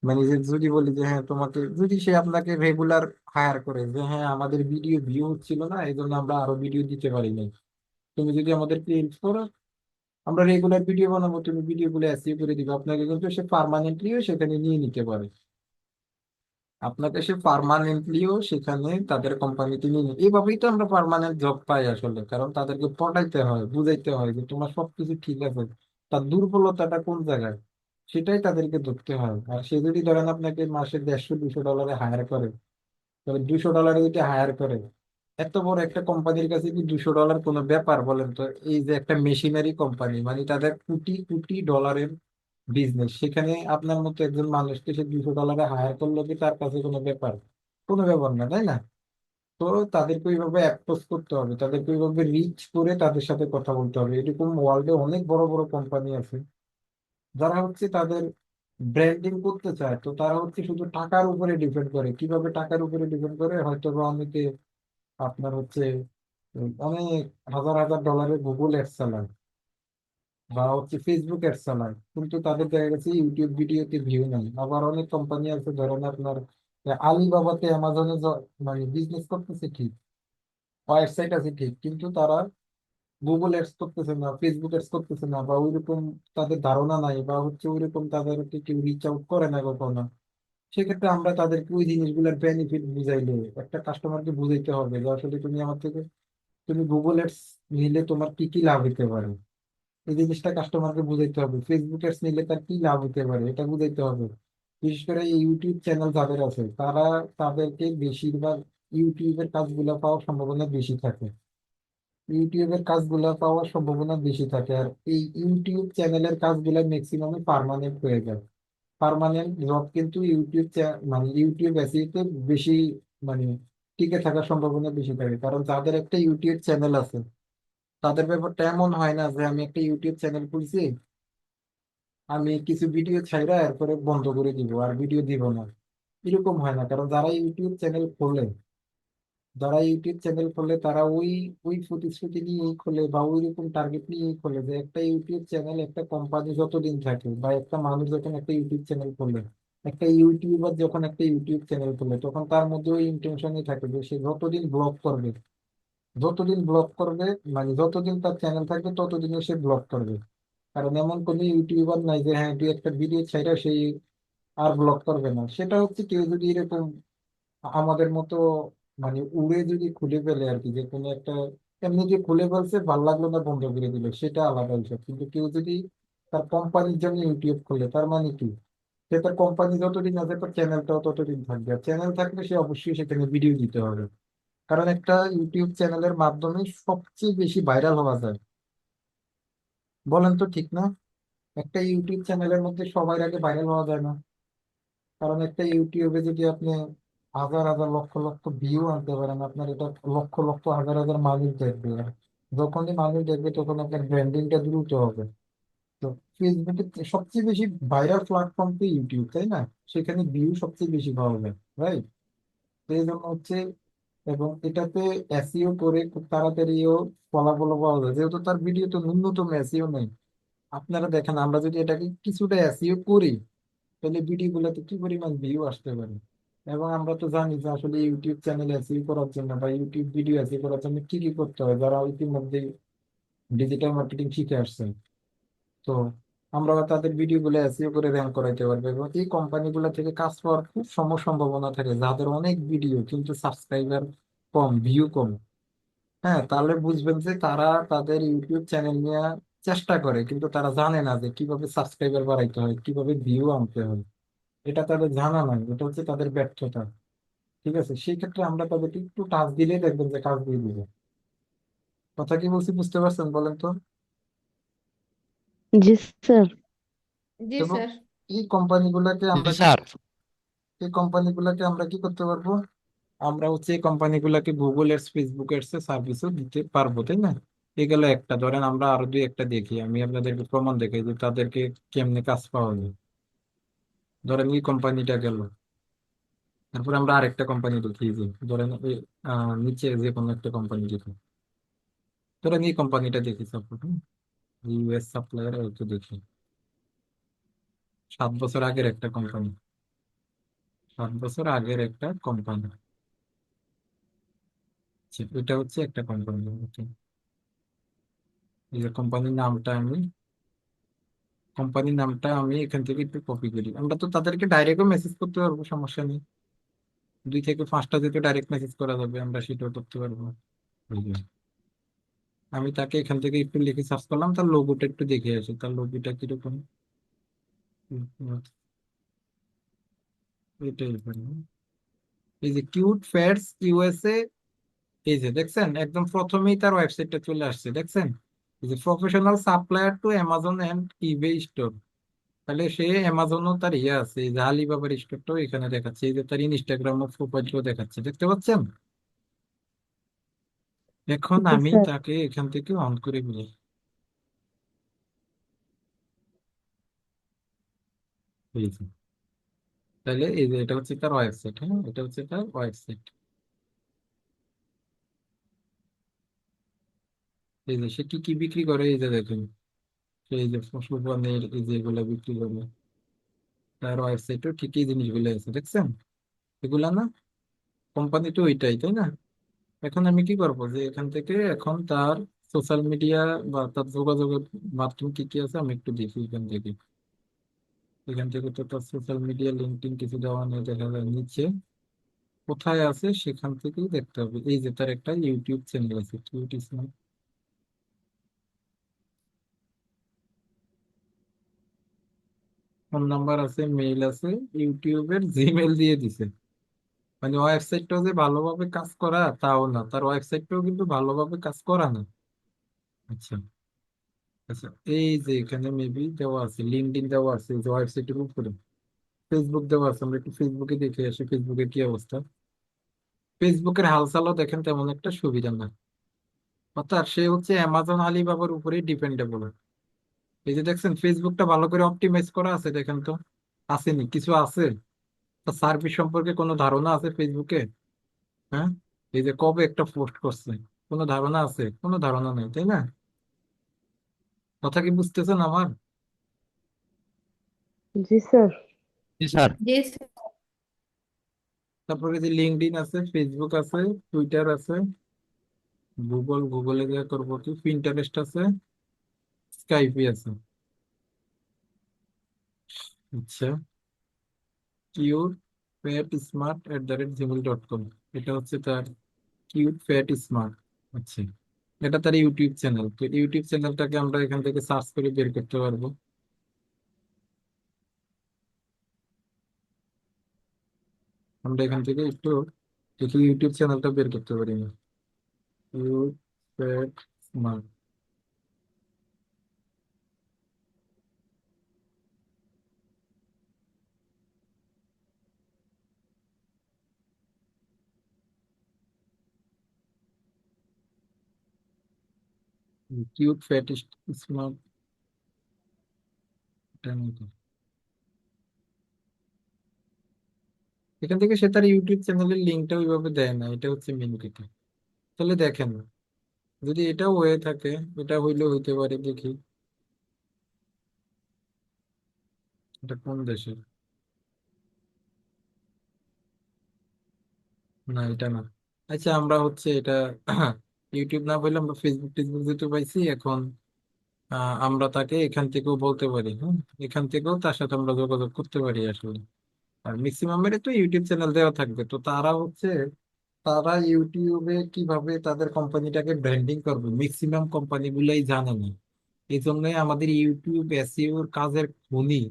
মানে যে যদি বলি যে হ্যাঁ তোমাকে, যদি সে আপনাকে রেগুলার হায়ার করে যে হ্যাঁ আমাদের ভিডিও ভিউ হচ্ছিল না এই জন্য আমরা আরো ভিডিও দিতে পারি নাই, তুমি যদি আমাদেরকে হেল্প করো, আমরা রেগুলার ভিডিও বানাবো, তুমি ভিডিও গুলো এসইও করে দিবে, আপনাকে কিন্তু সে পার্মানেন্টলিও সেখানে নিয়ে নিতে পারে। আপনাকে সে পার্মানেন্টলিও সেখানে তাদের কোম্পানিতে নিয়ে এইভাবেই তো আমরা পার্মানেন্ট জব পাই আসলে, কারণ তাদেরকে পটাইতে হয়, বুঝাইতে হয় যে তোমার সবকিছু ঠিক আছে, তার দুর্বলতাটা কোন জায়গায়, সেটাই তাদেরকে ধরতে হয়। আর সে যদি ধরেন আপনাকে মাসে 150-200 ডলারে হায়ার করে, তবে $200 যদি হায়ার করে, এত বড় একটা কোম্পানির কাছে কি $200 কোনো ব্যাপার বলেন তো? এই যে একটা মেশিনারি কোম্পানি, মানে তাদের কোটি কোটি ডলারের বিজনেস, সেখানে আপনার মতো একজন মানুষকে সে $200 হায়ার করলো কি তার কাছে কোনো ব্যাপার? কোনো ব্যাপার না, তাই না? তো তাদেরকে ওইভাবে অ্যাপ্রোচ করতে হবে, তাদেরকে ওইভাবে রিচ করে তাদের সাথে কথা বলতে হবে। এরকম ওয়ার্ল্ডে অনেক বড় বড় কোম্পানি আছে যারা হচ্ছে তাদের ব্র্যান্ডিং করতে চায়, তো তারা হচ্ছে শুধু টাকার উপরে ডিপেন্ড করে। কিভাবে টাকার উপরে ডিপেন্ড করে? হয়তো বা অনেকে আপনার হচ্ছে অনেক হাজার হাজার ডলারের গুগল অ্যাডস চালায়, বা হচ্ছে ফেসবুক অ্যাডস চালায়, কিন্তু তাদের দেখা গেছে ইউটিউব ভিডিওতে ভিউ নেই। আবার অনেক কোম্পানি আছে ধরেন আপনার আলিবাবাতে, অ্যামাজনে মানে বিজনেস করতেছে ঠিক, ওয়েবসাইট আছে ঠিক, কিন্তু তারা গুগল অ্যাডস করতেছে না, ফেসবুক অ্যাডস করতেছে না, বা ওইরকম তাদের ধারণা নাই, বা হচ্ছে ওইরকম তাদেরকে কেউ রিচ আউট করে না কখনো। সেক্ষেত্রে আমরা তাদেরকে ওই জিনিসগুলোর বেনিফিট বুঝাইলে, একটা কাস্টমারকে বুঝাইতে হবে যে আসলে তুমি আমার থেকে, তুমি গুগল অ্যাডস নিলে তোমার কি কি লাভ হতে পারে, এই জিনিসটা কাস্টমারকে বুঝাইতে হবে। ফেসবুক অ্যাডস নিলে তার কি লাভ হতে পারে এটা বুঝাইতে হবে। বিশেষ করে এই ইউটিউব চ্যানেল যাদের আছে তারা, তাদেরকে বেশিরভাগ ইউটিউবের কাজগুলো পাওয়ার সম্ভাবনা বেশি থাকে, ইউটিউবের কাজগুলো পাওয়ার সম্ভাবনা বেশি থাকে। আর এই ইউটিউব চ্যানেলের কাজগুলো ম্যাক্সিমাম পার্মানেন্ট হয়ে যায়। পার্মানেন্ট জব কিন্তু মানে ইউটিউব এসইতে বেশি, মানে টিকে থাকার সম্ভাবনা বেশি থাকে। কারণ যাদের একটা ইউটিউব চ্যানেল আছে, তাদের ব্যাপারটা এমন হয় না যে আমি একটা ইউটিউব চ্যানেল খুলছি, আমি কিছু ভিডিও ছাইরা এরপরে বন্ধ করে দিব আর ভিডিও দিব না, এরকম হয় না। কারণ যারা ইউটিউব চ্যানেল খোলে তারা ওই ওই প্রতিশ্রুতি নিয়েই খোলে, বা ওই রকম টার্গেট নিয়েই খোলে যে একটা ইউটিউব চ্যানেল, একটা কোম্পানি যতদিন থাকে, বা একটা মানুষ যখন একটা ইউটিউব চ্যানেল খোলে, একটা ইউটিউবার যখন একটা ইউটিউব চ্যানেল খোলে, তখন তার মধ্যে ওই ইন্টেনশনই থাকে যে সে যতদিন ব্লগ করবে, মানে যতদিন তার চ্যানেল থাকবে ততদিনও সে ব্লগ করবে। কারণ এমন কোনো ইউটিউবার নাই যে হ্যাঁ তুই একটা ভিডিও ছাইরা সেই আর ব্লগ করবে না। সেটা হচ্ছে কেউ যদি এরকম আমাদের মতো মানে উড়ে যদি খুলে ফেলে আর কি, যে কোনো একটা এমনি যে খুলে ফেলছে ভাল লাগলো না বন্ধ করে দিল, সেটা আলাদা বিষয়। কিন্তু কেউ যদি তার কোম্পানির জন্য ইউটিউব খুলে, তার মানে কি, সে তার কোম্পানি যতদিন আছে তার চ্যানেলটাও ততদিন থাকবে, আর চ্যানেল থাকলে সে অবশ্যই সেখানে ভিডিও দিতে হবে। কারণ একটা ইউটিউব চ্যানেলের মাধ্যমে সবচেয়ে বেশি ভাইরাল হওয়া যায়, বলেন তো ঠিক না? একটা ইউটিউব চ্যানেলের মধ্যে সবার আগে ভাইরাল হওয়া যায় না। কারণ একটা ইউটিউবে যদি আপনি হাজার হাজার লক্ষ লক্ষ ভিউ আনতে পারেন, আপনার এটা লক্ষ লক্ষ হাজার হাজার মানুষ দেখবে, আর যখনই মানুষ দেখবে তখন আপনার ব্র্যান্ডিংটা দ্রুত হবে। তো ফেসবুকে সবচেয়ে বেশি ভাইরাল প্ল্যাটফর্ম তো ইউটিউব, তাই না? সেখানে ভিউ সবচেয়ে বেশি পাওয়া যায়, রাইট? তো এই জন্য হচ্ছে, এবং এটাতে এসইও করে খুব তাড়াতাড়িও ফলাফল পাওয়া যায়, যেহেতু তার ভিডিও তো ন্যূনতম এসইও নেই। আপনারা দেখেন, আমরা যদি এটাকে কিছুটা এসইও করি, তাহলে ভিডিও গুলোতে কি পরিমাণ ভিউ আসতে পারে। এবং আমরা তো জানি যে আসলে ইউটিউব চ্যানেল এসইও করার জন্য, বা ইউটিউব ভিডিও এসইও করার জন্য কি কি করতে হয়, যারা ইতিমধ্যে ডিজিটাল মার্কেটিং শিখে আসছেন। তো আমরা তাদের ভিডিও গুলো এসইও করে র্যাঙ্ক করাইতে পারবো, এবং এই কোম্পানিগুলো থেকে কাজ পাওয়ার খুব সম্ভাবনা থাকে, যাদের অনেক ভিডিও কিন্তু সাবস্ক্রাইবার কম, ভিউ কম। হ্যাঁ, তাহলে বুঝবেন যে তারা তাদের ইউটিউব চ্যানেল নিয়ে চেষ্টা করে, কিন্তু তারা জানে না যে কিভাবে সাবস্ক্রাইবার বাড়াইতে হয়, কিভাবে ভিউ আনতে হয়। এটা তাদের জানা নাই, এটা হচ্ছে তাদের ব্যর্থতা। ঠিক আছে, সেই ক্ষেত্রে আমরা তাদেরকে একটু টাচ দিলেই দেখবেন যে কাজ দিয়ে দিবে। কথা কি বলছি বুঝতে পারছেন বলেন তো? জি স্যার। জি এবং স্যার। এই কোম্পানিগুলোকে জি আমরা কি স্যার। এই কোম্পানিগুলোকে আমরা কি করতে পারবো? আমরা হচ্ছে এই কোম্পানিগুলোকে গুগল এডস, ফেসবুক এডস এর সার্ভিসও দিতে পারবো, তাই না? এগুলো একটা ধরেন, আমরা আরো দুই একটা দেখি, আমি আপনাদেরকে প্রমাণ দেখাই যে তাদেরকে কেমনে কাজ পাওয়া যায়। ধরেন এই কোম্পানিটা গেল, তারপর আমরা আরেকটা কোম্পানি দেখি, যে ধরেন এই নিচে যে কোনো একটা কোম্পানি দেখি, ধরেন এই কোম্পানিটা দেখি সাপোর্ট, ইউএস সাপ্লায়ার একটু দেখি। 7 বছর আগের একটা কোম্পানি, 7 বছর আগের একটা কোম্পানি, এটা হচ্ছে একটা কোম্পানি। এই যে কোম্পানির নামটা আমি এখান থেকে একটু কপি করি, আমরা তো তাদেরকে ডাইরেক্টও মেসেজ করতে পারবো, সমস্যা নেই। 2 থেকে 5টা যেহেতু ডাইরেক্ট মেসেজ করা যাবে, আমরা সেটাও করতে পারবো। এই যে, আমি তাকে এখান থেকে একটু লিখে সার্চ করলাম, তার লোগোটা একটু দেখে আসি, তার লোগোটা কিরকম। এটাই এখানে। এই যে কিউট ফ্যাটস ইউএসএ, এই যে দেখছেন একদম প্রথমেই তার ওয়েবসাইটটা চলে আসছে, দেখছেন? এই যে professional supplier to Amazon and eBay store. তাহলে সে অ্যামাজনও তার ইয়ে আছে, এই যে আলিবাবার স্টোরটাও এখানে দেখাচ্ছে, এই যে তার ইনস্টাগ্রাম ও প্রোফাইলও দেখাচ্ছে, দেখতে পাচ্ছেন? এখন জি আমি স্যার। তাকে এখান থেকে অন করে দিই। এই যে, তাহলে এই যে এটা হচ্ছে তার ওয়েবসাইট, হ্যাঁ এটা হচ্ছে তার ওয়েবসাইট। এই যে সে কি কি বিক্রি করে, এই যে দেখুন, এই যে পশু পণ্যের এই যে এগুলো বিক্রি করে, তার ওয়েবসাইটেও ঠিক এই জিনিসগুলো আছে, দেখছেন? এগুলা না, কোম্পানি তো ওইটাই, তাই না? এখন আমি কি করবো, যে এখান থেকে এখন তার সোশ্যাল মিডিয়া বা তার যোগাযোগের মাধ্যম কি কি আছে আমি একটু দেখি এখান থেকে। এখান থেকে তো তার সোশ্যাল মিডিয়া লিঙ্কটিন কিছু দেওয়া নেই, দেখা যায় নিচে কোথায় আছে সেখান থেকেই দেখতে হবে। এই যে তার একটা ইউটিউব চ্যানেল আছে, কিউট স্মার্ট, ফোন নাম্বার আছে, মেইল আছে, ইউটিউবের জিমেল দিয়ে দিছে। মানে ওয়েবসাইটটাও যে ভালোভাবে কাজ করা তাও না, তার ওয়েবসাইটটাও কিন্তু ভালোভাবে কাজ করা না। আচ্ছা, আচ্ছা, এই যে এখানে মেবি দেওয়া আছে, লিঙ্কডইন দেওয়া আছে এই যে ওয়েবসাইটের উপরে, ফেসবুক দেওয়া আছে, আমরা একটু ফেসবুকে দেখে আসি ফেসবুকের কি অবস্থা। ফেসবুকের হালচালও দেখেন তেমন একটা সুবিধা না, অর্থাৎ সে হচ্ছে অ্যামাজন আলিবাবার উপরেই ডিপেন্ডেবল। এই যে দেখছেন ফেসবুকটা ভালো করে অপটিমাইজ করা আছে, দেখেন তো আসেনি কিছু আছে? তার সার্ভিস সম্পর্কে কোনো ধারণা আছে ফেসবুকে? হ্যাঁ, এই যে কবে একটা পোস্ট করছে, কোনো ধারণা আছে? কোনো ধারণা নেই, তাই না? কথা কি বুঝতেছেন আমার? জি স্যার। জি স্যার। তারপরে যে লিঙ্কডইন আছে, ফেসবুক আছে, টুইটার আছে, গুগলে গিয়ে করবো কি, পিন্টারেস্ট আছে, স্কাইপি আছে। আচ্ছা, কিউট ফ্যাট স্মার্ট @gmail.com, এটা হচ্ছে তার কিউট ফ্যাট স্মার্ট। আচ্ছা, এটা তার ইউটিউব চ্যানেল, তো ইউটিউব চ্যানেলটাকে আমরা এখান থেকে সার্চ করে বের করতে পারবো। আমরা এখান থেকে একটু দেখি ইউটিউব চ্যানেলটা বের করতে পারি না। Cute fat smart, cute fat smart, এখান থেকে সে তার ইউটিউব চ্যানেলের লিঙ্কটা ওইভাবে দেয় না, এটা হচ্ছে মেন কথা। তাহলে দেখেন, যদি এটাও হয়ে থাকে, এটা হইলেও হইতে পারে, দেখি এটা কোন দেশের। না, এটা না। আচ্ছা, আমরা হচ্ছে এটা ইউটিউব না বললে আমরা ফেসবুক টেসবুক যেহেতু পাইছি এখন, আমরা তাকে এখান থেকেও বলতে পারি, হ্যাঁ, এখান থেকেও তার সাথে আমরা যোগাযোগ করতে পারি আসলে। আর ম্যাক্সিমামের তো ইউটিউব চ্যানেল দেওয়া থাকবে, তো তারা ইউটিউবে কিভাবে তাদের কোম্পানিটাকে ব্র্যান্ডিং করবে ম্যাক্সিমাম কোম্পানি গুলাই জানে না। এই জন্যই আমাদের ইউটিউব এসইওর কাজের খনি,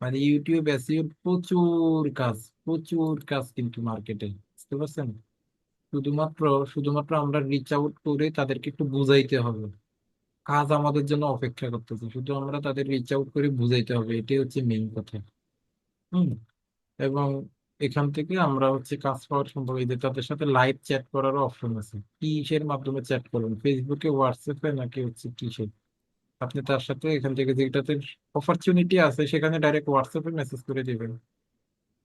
মানে ইউটিউব এসইওর প্রচুর কাজ, প্রচুর কাজ কিন্তু মার্কেটে, বুঝতে পারছেন? শুধুমাত্র শুধুমাত্র আমরা রিচ আউট করে তাদেরকে একটু বুঝাইতে হবে, কাজ আমাদের জন্য অপেক্ষা করতেছে, শুধু আমরা তাদের রিচ আউট করে বুঝাইতে হবে, এটাই হচ্ছে মেইন কথা। হুম। এবং এখান থেকে আমরা হচ্ছে কাজ পাওয়ার সম্ভব, এই যে তাদের সাথে লাইভ চ্যাট করারও অপশন আছে। কিসের মাধ্যমে চ্যাট করবেন, ফেসবুকে, হোয়াটসঅ্যাপে, নাকি হচ্ছে কিসে? আপনি তার সাথে এখান থেকে যেটাতে অপরচুনিটি আছে সেখানে ডাইরেক্ট হোয়াটসঅ্যাপে মেসেজ করে দিবেন।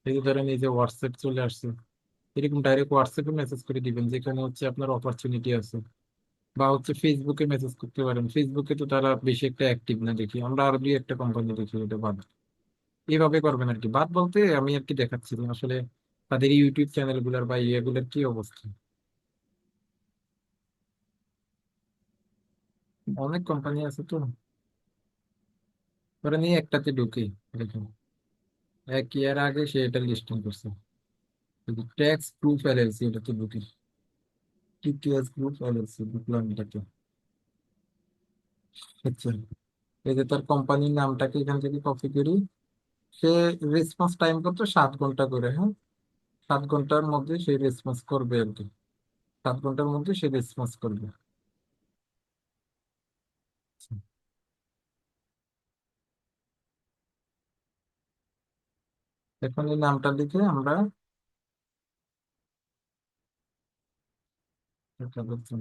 এই যে ধরেন এই যে হোয়াটসঅ্যাপ চলে আসছে, এরকম ডাইরেক্ট হোয়াটসঅ্যাপে মেসেজ করে দিবেন যেখানে হচ্ছে আপনার অপরচুনিটি আছে। বা হচ্ছে ফেসবুকে মেসেজ করতে পারেন, ফেসবুকে তো তারা বেশি একটা অ্যাক্টিভ না দেখি, আমরা আরো দুই একটা কোম্পানি দেখি, এটা বাদ। এইভাবে করবেন আর কি। বাদ বলতে আমি আর কি দেখাচ্ছি যে আসলে তাদের ইউটিউব চ্যানেল গুলার বা ইয়েগুলোর কি অবস্থা। অনেক কোম্পানি আছে তো, ধরেন এই একটাতে ঢুকে দেখুন, 1 ইয়ার আগে সে এটা লিস্টিং করছে, ট্যাক্স প্রুফ এলএলসি, এটাতে ঢুকি, টিটিএস গ্রুপ এলএলসি, ঢুকলাম এটাতে। আচ্ছা, এই যে তার কোম্পানির নামটাকে এখান থেকে কপি করি। সে রেসপন্স টাইম কত, 7 ঘন্টা করে, হ্যাঁ। 7 ঘন্টার মধ্যে সে রেসপন্স করবে আর কি, 7 ঘন্টার মধ্যে সে রেসপন্স করবে। আচ্ছা, এখন এই নামটা লিখে আমরা এটা করছি।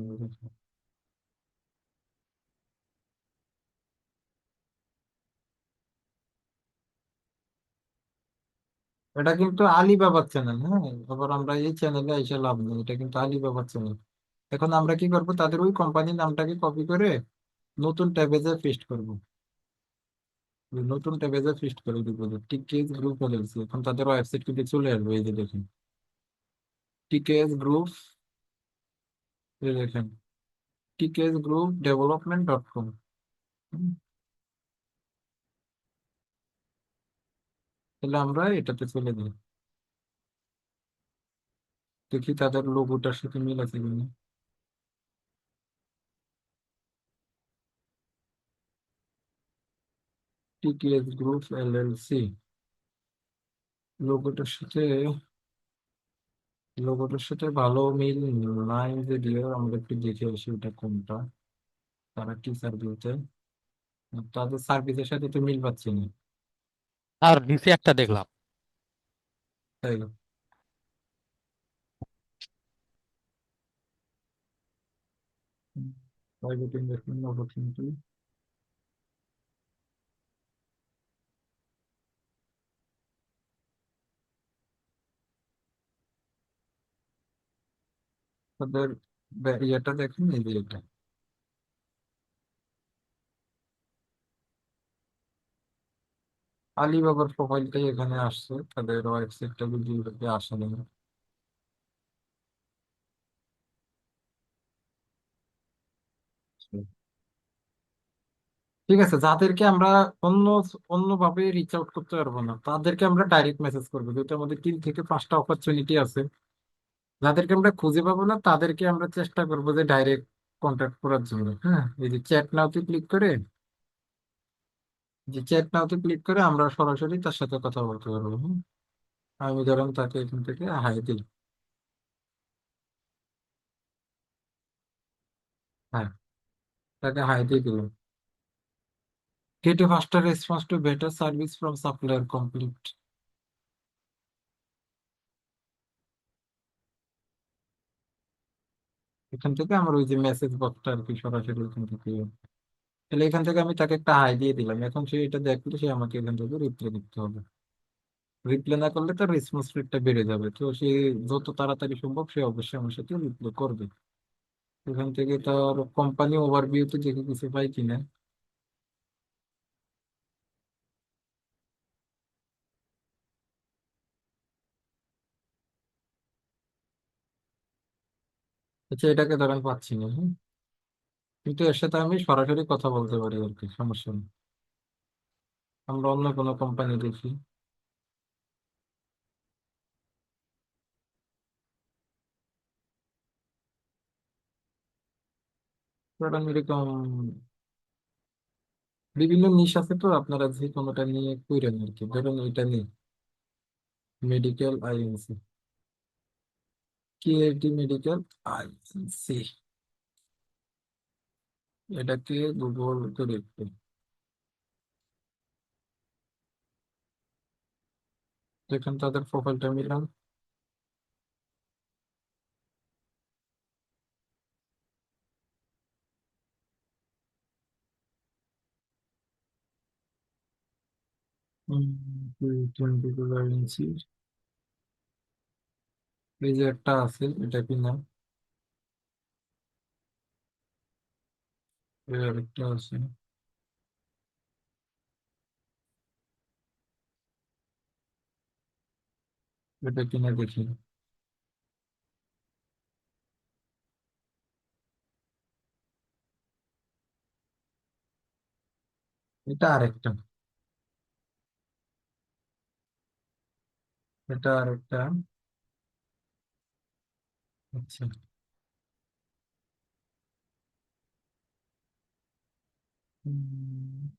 এটা কিন্তু আলিবাবার চ্যানেল, হ্যাঁ। আবার আমরা এই চ্যানেলে এসে লাভ নেই, এটা কিন্তু আলিবাবার চ্যানেল। এখন আমরা কি করব, তাদের ওই কোম্পানির নামটাকে কপি করে নতুন ট্যাবে যে পেস্ট করব। ওই নতুন ট্যাবে যে পেস্ট করে দিব, টিকেএস গ্রুপ এলএলসি, এখন তাদের ওয়েবসাইট কিন্তু চলে আসবে, এই যে দেখেন, টিকেএস গ্রুপ, এই দেখেন, টিকেএস গ্রুপ ডেভেলপমেন্ট.com। তাহলে আমরা এটাতে চলে যাই, দেখি তাদের লোগোটার সাথে মিল আছে কিনা। টিকেএস গ্রুপ এলএলসি, লোগোটার সাথে, লোগোটার সাথে ভালো মিল নাই যদিও, আমরা একটু দেখে আসি ওটা কোনটা, তারা কি সার্ভিস দেয়। তাদের সার্ভিসের সাথে তো মিল পাচ্ছি না। আর নিচে একটা দেখলাম। তাই না? প্রাইভেট ইনভেস্টমেন্ট অপরচুনিটি, তাদের ইয়েটা দেখেন, এই যে এটা আলিবাবার প্রোফাইলটাই এখানে আসছে, তাদের ওয়েবসাইটটা যদি আসে না। ঠিক আছে, যাদেরকে আমরা অন্য অন্যভাবে রিচ আউট করতে পারবো না তাদেরকে আমরা ডাইরেক্ট মেসেজ করবো, যেহেতু আমাদের 3 থেকে 5টা অপরচুনিটি আছে। যাদেরকে আমরা খুঁজে পাবো না তাদেরকে আমরা চেষ্টা করবো যে ডাইরেক্ট কন্ট্যাক্ট করার জন্য, হ্যাঁ। এই যে চ্যাট নাওতে ক্লিক করে, যে চ্যাট নাওতে ক্লিক করে আমরা সরাসরি তার সাথে কথা বলতে পারবো, হুম। আমি ধরেন তাকে এখান থেকে হাই দিই, হ্যাঁ, তাকে হাই দিয়ে দিলাম। Gate A ফাস্টার response to better service from supplier complete. এখান থেকে আমার ওই যে মেসেজ বক্সটা আর কি সরাসরি এখান থেকে, তাহলে এখান থেকে আমি তাকে একটা হাই দিয়ে দিলাম, এখন সে এটা দেখলে সে আমাকে এখান থেকে রিপ্লাই দিতে হবে। রিপ্লাই না করলে তার রেসপন্স রেটটা বেড়ে যাবে, তো সে যত তাড়াতাড়ি সম্ভব সে অবশ্যই আমার সাথে রিপ্লাই করবে। এখান থেকে তার কোম্পানি ওভারভিউতে দেখে কিছু পাই কিনা। আচ্ছা, এটাকে ধরেন পাচ্ছি না, হ্যাঁ। কিন্তু এর সাথে আমি সরাসরি কথা বলতে পারি আর কি, সমস্যা নেই। আমরা অন্য কোনো কোম্পানি দেখি, ধরেন এরকম বিভিন্ন নিশ আছে, তো আপনারা যে কোনোটা নিয়ে কইরেন আর কি। ধরেন এটা নিয়ে মেডিকেল আইএনসি, কেএডি মেডিকেল আইএনসি, এটাকে গুগল করে দেখবেন। দেখেন তাদের প্রোফাইলটা মিলান। হুম, 22 ইঞ্চি। এই যে একটা আছে, এটা কি না? এই আরেকটা আছে, এটা কিনা দেখি। এটা আরেকটা, এটা আরেকটা। আচ্ছা, হুম,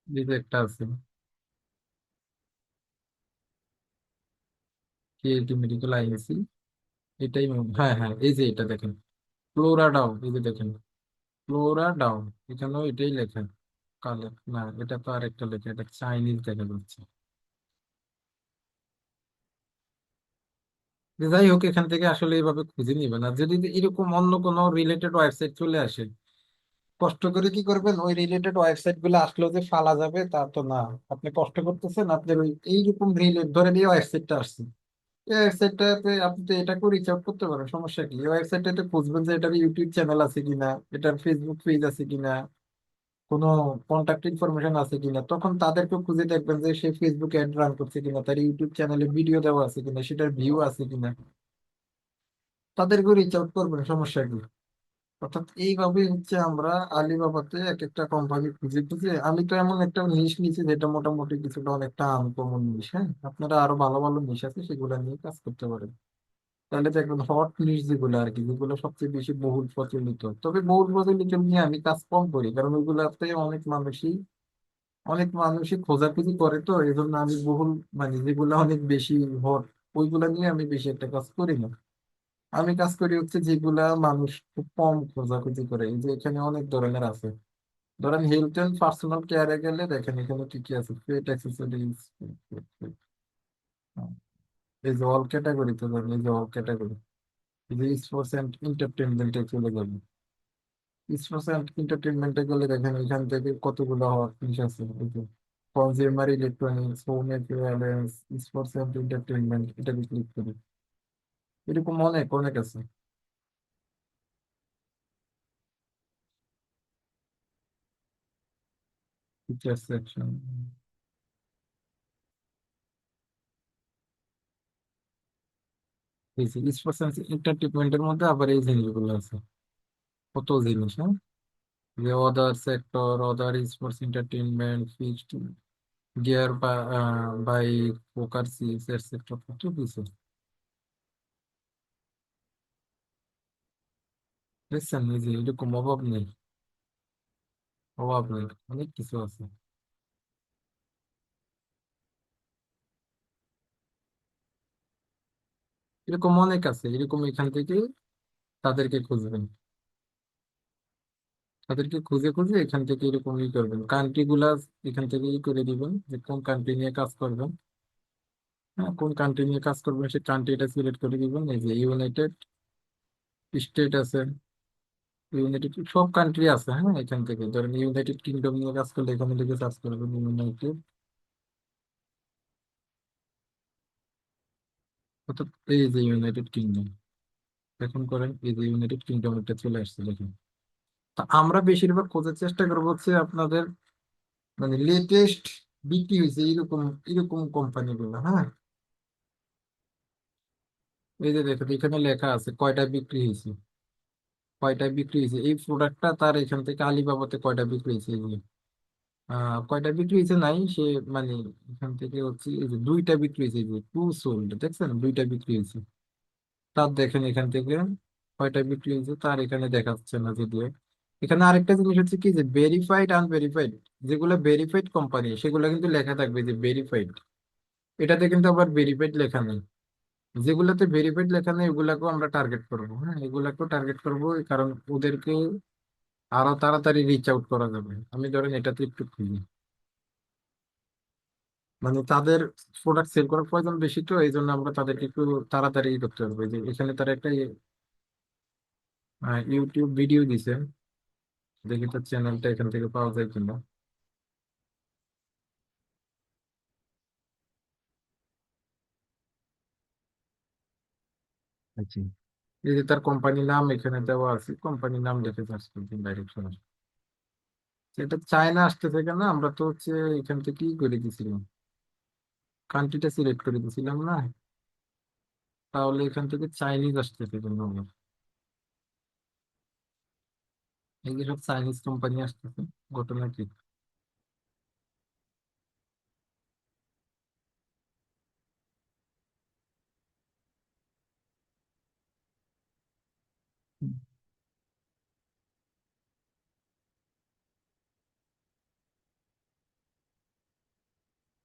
এই যে একটা আছে, কেএলটি মেডিকেল আইএসসি। এটাই হ্যাঁ হ্যাঁ, এই যে এটা দেখেন, ফ্লোরা ডাউন, এই যে দেখেন, ফ্লোরা ডাউন, এখানেও এটাই লেখা। কালে না, এটা তো আরেকটা লেখা, এটা চাইনিজ দেখা যাচ্ছে। যে যাই হোক, এখান থেকে আসলে এইভাবে খুঁজে নিবেন। আর যদি এরকম অন্য কোনো রিলেটেড ওয়েবসাইট চলে আসে, কষ্ট করে কি করবেন, ওই রিলেটেড ওয়েবসাইট গুলো আসলেও যে ফালা যাবে তা তো না। আপনি কষ্ট করতেছেন, আপনার ওই এইরকম রিলেট ধরেন এই ওয়েবসাইটটা আসছে, এই ওয়েবসাইটটাতে আপনি তো এটাকেও রিচ আউট করতে পারেন, সমস্যা কি? এই ওয়েবসাইটটাতে খুঁজবেন যে এটার ইউটিউব চ্যানেল আছে কিনা, এটার ফেসবুক পেজ আছে কিনা, কোনো কন্ট্যাক্ট ইনফরমেশন আছে কিনা। তখন তাদেরকে খুঁজে দেখবেন যে সে ফেসবুকে অ্যাড রান করছে কিনা, তার ইউটিউব চ্যানেলে ভিডিও দেওয়া আছে কিনা, সেটার ভিউ আছে কিনা। তাদেরকে রিচ আউট করবেন, সমস্যা কি? অর্থাৎ এইভাবেই হচ্ছে আমরা আলিবাবাতে এক একটা কোম্পানি খুঁজে খুঁজে, আমি তো এমন একটা নিশ নিয়েছি যেটা মোটামুটি কিছুটা অনেকটা আনকমন নিশ। হ্যাঁ, আপনারা আরো ভালো ভালো নিশ আছে, সেগুলো নিয়ে কাজ করতে পারেন। তাহলে দেখবেন হট নিশ যেগুলো আর কি, যেগুলো সবচেয়ে বেশি বহুল প্রচলিত, তবে বহুল প্রচলিত নিয়ে আমি কাজ কম করি, কারণ ওইগুলাতে অনেক মানুষই খোঁজাখুঁজি করে, তো এই জন্য আমি বহুল, মানে যেগুলো অনেক বেশি হট, ওইগুলা নিয়ে আমি বেশি একটা কাজ করি না। আমি কাজ করি হচ্ছে যেগুলা মানুষ খুব কম খোঁজাখুঁজি করে। এই যে এখানে অনেক ধরনের আছে, ধরেন হেলথ এন্ড পার্সোনাল কেয়ারে গেলে দেখেন এখানে কি কি আছে, পেট অ্যাক্সেসরিজ, এই যে অল ক্যাটাগরি, তো ধরেন এই যে অল ক্যাটাগরি, এই যে স্পোর্টস এন্ড এন্টারটেনমেন্টে চলে যাবে। স্পোর্টস এন্ড এন্টারটেনমেন্টে গেলে দেখেন এখান থেকে কতগুলো হওয়ার জিনিস আছে, এই যে consumer electronics, home appearance, sports and entertainment, এটাকে ক্লিক করি। এরকম অনেক অনেক আছে। ফিচার সেকশন, স্পোর্টস এন্ড এন্টারটেনমেন্টের মধ্যে আবার এই জিনিসগুলো আছে, কত জিনিস। হ্যাঁ, যে other sector, other sports entertainment, fixed gear, bike, পোকার সিক্স, এটসেট্রা, কত কিছু। দেখছেন, এই যে এরকম অভাব নেই, অভাব নেই, অনেক কিছু আছে। এরকম অনেক আছে, এরকম এখান থেকে তাদেরকে খুঁজবেন, তাদেরকে খুঁজে খুঁজে এখান থেকে এরকম ই করবেন, কান্ট্রি গুলা এখান থেকে ই করে দিবেন যে কোন কান্ট্রি নিয়ে কাজ করবেন। হ্যাঁ, কোন কান্ট্রি নিয়ে কাজ করবেন সেই কান্ট্রিটা সিলেক্ট করে দিবেন। এই যে ইউনাইটেড স্টেট আছে, ইউনাইটেড সব কান্ট্রি আছে। হ্যাঁ, এখান থেকে ধরেন ইউনাইটেড কিংডম নিয়ে কাজ করলে এখানে লিখে সার্চ করবেন ইউনাইটেড, অর্থাৎ এই যে ইউনাইটেড কিংডম, এখন করেন এই যে ইউনাইটেড কিংডম একটা চলে আসছে দেখুন। তা আমরা বেশিরভাগ খোঁজার চেষ্টা করবো হচ্ছে আপনাদের মানে লেটেস্ট বিক্রি হয়েছে এরকম এরকম কোম্পানি গুলো। হ্যাঁ, এই যে দেখুন এখানে লেখা আছে কয়টা বিক্রি হয়েছে, কয়টা বিক্রি হয়েছে এই প্রোডাক্টটা, তার এখান থেকে আলিবাবাতে কয়টা বিক্রি হয়েছে, এই যে কয়টা বিক্রি হয়েছে নাই সে, মানে এখান থেকে হচ্ছে এই যে দুইটা বিক্রি হয়েছে, এই যে টু সোল্ড, দেখছেন দুইটা বিক্রি হয়েছে। তার দেখেন এখান থেকে কয়টা বিক্রি হয়েছে, তার এখানে দেখাচ্ছে না যদিও। এখানে আরেকটা জিনিস হচ্ছে কি, যে ভেরিফাইড আনভেরিফাইড, যেগুলো ভেরিফাইড কোম্পানি সেগুলো কিন্তু লেখা থাকবে যে ভেরিফাইড। এটাতে কিন্তু আবার ভেরিফাইড লেখা নেই। যেগুলোতে ভেরিফাইড লেখা নেই ওগুলাকেও আমরা টার্গেট করবো। হ্যাঁ, এগুলাকেও টার্গেট করবো, কারণ ওদেরকে আরো তাড়াতাড়ি রিচ আউট করা যাবে। আমি ধরেন এটাতে একটু খুঁজি, মানে তাদের প্রোডাক্ট সেল করার প্রয়োজন বেশি, তো এই জন্য আমরা তাদেরকে একটু তাড়াতাড়ি করতে পারবো। এই যে এখানে তারা একটা ইউটিউব ভিডিও দিছে, দেখি তো চ্যানেলটা এখান থেকে পাওয়া যায় কিনা। আচ্ছা, এই যে তার কোম্পানির নাম এখানে দেওয়া আছে, কোম্পানির নাম লিখে সার্চ করবেন ডাইরেকশন। এটা চায়না আসতেছে কেন, আমরা তো হচ্ছে এখান থেকে কি করে দিছিলাম, কান্ট্রিটা সিলেক্ট করে দিছিলাম না, তাহলে এখান থেকে চাইনিজ আসতেছে কেন আমার? এই যে সব চাইনিজ কোম্পানি আসতেছে, ঘটনা কি?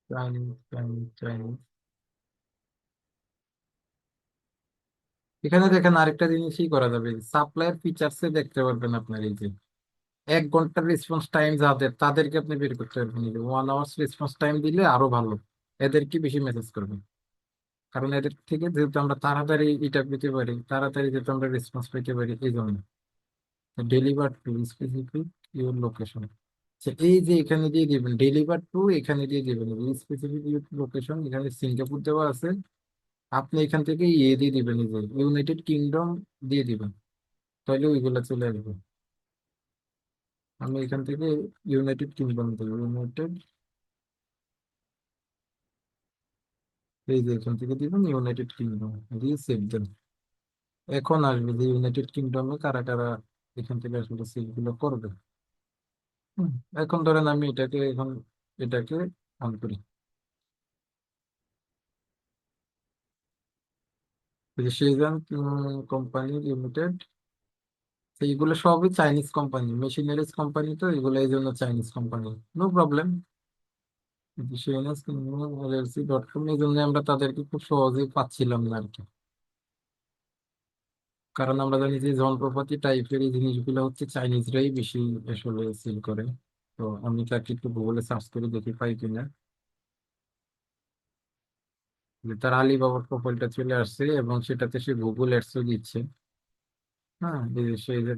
চাইনিজ চাইনিজ চাইনিজ, এখানে দেখেন আরেকটা জিনিসই করা যাবে, সাপ্লায়ার ফিচার্সে দেখতে পারবেন আপনার এই যে 1 ঘন্টার রেসপন্স টাইম যাদের, তাদেরকে আপনি বের করতে পারবেন। 1 আওয়ার্স রেসপন্স টাইম দিলে আরো ভালো, এদেরকে বেশি মেসেজ করবেন। কারণ এদের থেকে যেহেতু আমরা তাড়াতাড়ি এটা পেতে পারি, তাড়াতাড়ি যেহেতু আমরা রেসপন্স পেতে পারি, এই জন্য deliver two specific your location. এই যে এখানে দিয়ে দিবেন ডেলিভার টু, এখানে দিয়ে দিবেন স্পেসিফিক ইউর লোকেশন, এখানে সিঙ্গাপুর দেওয়া আছে, আপনি এখান থেকে ইয়ে দিয়ে দিবেন, এই যে ইউনাইটেড কিংডম দিয়ে দিবেন, তাহলে ওইগুলা চলে আসবে। আমি এখান থেকে ইউনাইটেড কিংডম দেবো, ইউনাইটেড, এই যে এখান থেকে দিবেন ইউনাইটেড কিংডম, দিয়ে সেভ দেন। এখন আসবে যে ইউনাইটেড কিংডমে কারা কারা এখান থেকে আসলে সেভ গুলো করবে। হুম, এখন ধরেন আমি এটাকে অন করি, এই যে সেজান কোম্পানি লিমিটেড, এইগুলো সবই চাইনিজ কোম্পানি, মেশিনারিজ কোম্পানি, তো এগুলো এই জন্য Chinese company, no problem. LLC.com, এই জন্য আমরা তাদেরকে খুব সহজেই পাচ্ছিলাম না আর কি। কারণ আমরা জানি যে যন্ত্রপাতি টাইপের এই জিনিসগুলো হচ্ছে চাইনিজরাই বেশি আসলে সেল করে। তো আমি তাকে একটু গুগলে সার্চ করে দেখি পাই কিনা, যে তার আলিবাবার প্রোফাইলটা চলে আসছে এবং সেটাতে সে গুগল অ্যাডসও দিচ্ছে। হ্যাঁ,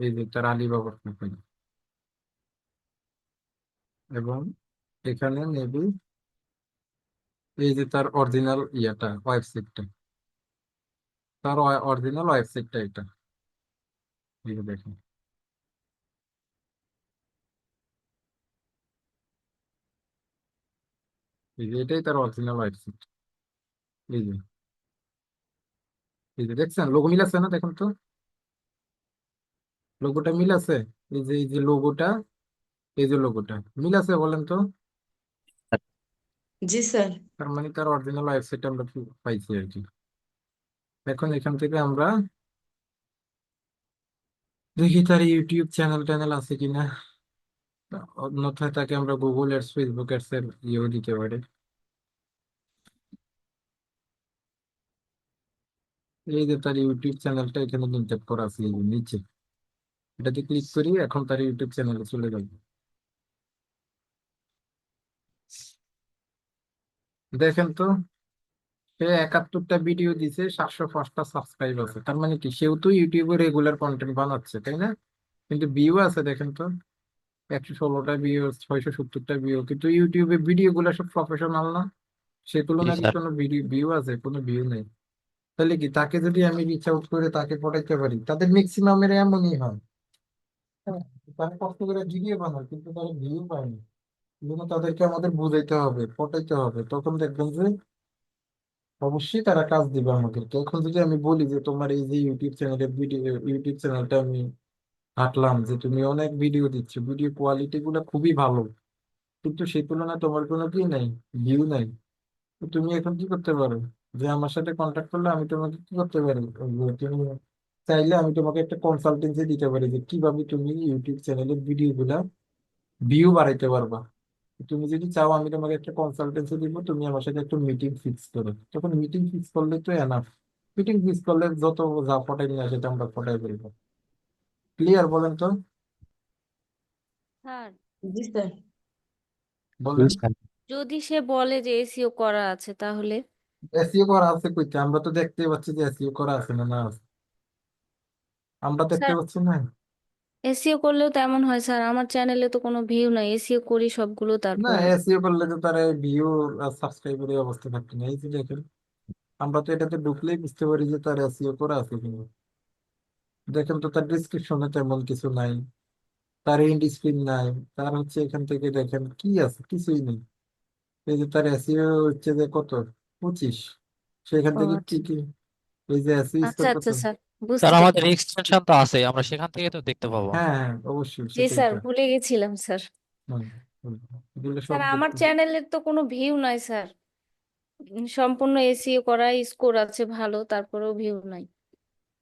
এই যে তার আলিবাবার প্রোফাইল, এবং এখানে মেবি এই যে তার অরিজিনাল ইয়াটা ওয়েবসাইটটা, তার অরিজিনাল ওয়েবসাইটটা এটা, এই যে দেখেন, এই যে এটাই তার অরিজিনাল ওয়েবসাইট। এই যে, এই যে দেখছেন লোগো মিল আছে না, দেখুন তো লোগোটা মিল আছে, এই যে লোগোটা, এই যে লোগোটা মিল আছে বলেন তো। जी सर। তার মানে তার অরিজিনাল ওয়েবসাইট আমরা পাইছি আর কি। এখন এখান থেকে আমরা দেখি তার ইউটিউব চ্যানেল ট্যানেল আছে কিনা, অন্যথায় তাকে আমরা গুগল অ্যাডস ফেসবুক অ্যাডস এর ইয়েও দিতে পারি। এই যে তার ইউটিউব চ্যানেলটা এখানে লিঙ্ক করা আছে, এই যে নিচে, এটাতে ক্লিক করি, এখন তার ইউটিউব চ্যানেলে চলে যাবে। দেখেন তো, সে 71টা ভিডিও দিছে, 705টা সাবস্ক্রাইব আছে, তার মানে কি সেও তো ইউটিউবে রেগুলার কন্টেন্ট বানাচ্ছে, তাই না? কিন্তু ভিউ আছে দেখেন তো, 116টা ভিউ, 670টা ভিউ, কিন্তু ইউটিউবে ভিডিও গুলো সব প্রফেশনাল না, সে জি তুলনায় কি স্যার। কোনো ভিডিও ভিউ আছে? কোনো ভিউ নেই। তাহলে কি তাকে যদি আমি রিচ আউট করে তাকে পটাইতে পারি, তাদের ম্যাক্সিমামের এমনই হয়। হ্যাঁ, তারা কষ্ট করে ভিডিও বানায় কিন্তু তারা ভিউ পায় না। এই জন্য তাদেরকে আমাদের বুঝাইতে হবে, পটাইতে হবে, তখন দেখবেন যে অবশ্যই তারা কাজ দিবে আমাদেরকে। এখন যদি আমি বলি যে তোমার এই যে ইউটিউব চ্যানেলের ভিডিও, ইউটিউব চ্যানেলটা আমি হাঁটলাম, যে তুমি অনেক ভিডিও দিচ্ছ, ভিডিও কোয়ালিটি গুলো খুবই ভালো, কিন্তু সেই তুলনায় তোমার কোনো কি নাই, ভিউ নাই, তো তুমি এখন কি করতে পারো, যে আমার সাথে কন্ট্যাক্ট করলে আমি তোমাকে কি করতে পারি, ওই যে তুমি চাইলে আমি তোমাকে একটা কনসালটেন্সি দিতে পারি যে কিভাবে তুমি ইউটিউব চ্যানেলের ভিডিও গুলা ভিউ বাড়াইতে পারবা। তুমি যদি চাও আমি তোমাকে একটা কনসালটেন্সি দিব, তুমি আমার সাথে একটু মিটিং ফিক্স করো, তখন মিটিং ফিক্স করলে তো এনাফ। মিটিং ফিক্স করলে যত যা পটাই নিয়ে আসে সেটা আমরা পটাই ফেলবো। ক্লিয়ার? বলেন তো, স্যার, জি স্যার। বলেন। যদি সে বলে যে এসইও করা আছে তাহলে? এসইও করা আছে কইতে? আমরা তো দেখতেই পাচ্ছি যে এসইও করা আছে না না আছে। আমরা দেখতে স্যার, পাচ্ছি না। এসইও করলেও তো এমন হয় স্যার, আমার চ্যানেলে তো কোনো ভিউ নাই, এসইও করি সবগুলো না, তারপরও। এসইও করলে তো তার ভিউ সাবস্ক্রাইবারের অবস্থা থাকতো না। এই যে দেখেন, আমরা তো এটাতে ঢুকলেই বুঝতে পারি যে তার এসইও করা আছে কিনা। দেখেন তো, তার ডিসক্রিপশনে তেমন কিছু নাই, তার এন্ড স্ক্রিন নাই, তার হচ্ছে এখান থেকে দেখেন কি আছে, কিছুই নেই। এই যে তার এসইও হচ্ছে যে কত, 25, সেখান ও থেকে কি আচ্ছা। কি, এই যে এসইও আচ্ছা স্কোর কত। আচ্ছা স্যার, স্যার বুঝতে আমাদের পেরেছি। এক্সটেনশন তো আছে, আমরা সেখান থেকে তো দেখতে পাবো। হ্যাঁ হ্যাঁ, অবশ্যই জি সেটাই স্যার, তো। ভুলে গেছিলাম স্যার। হুম, হুম, এগুলো সব স্যার আমার দেখতে। চ্যানেলের তো কোনো ভিউ নাই স্যার, সম্পূর্ণ এসইও করা, স্কোর আছে ভালো, তারপরেও ভিউ নাই।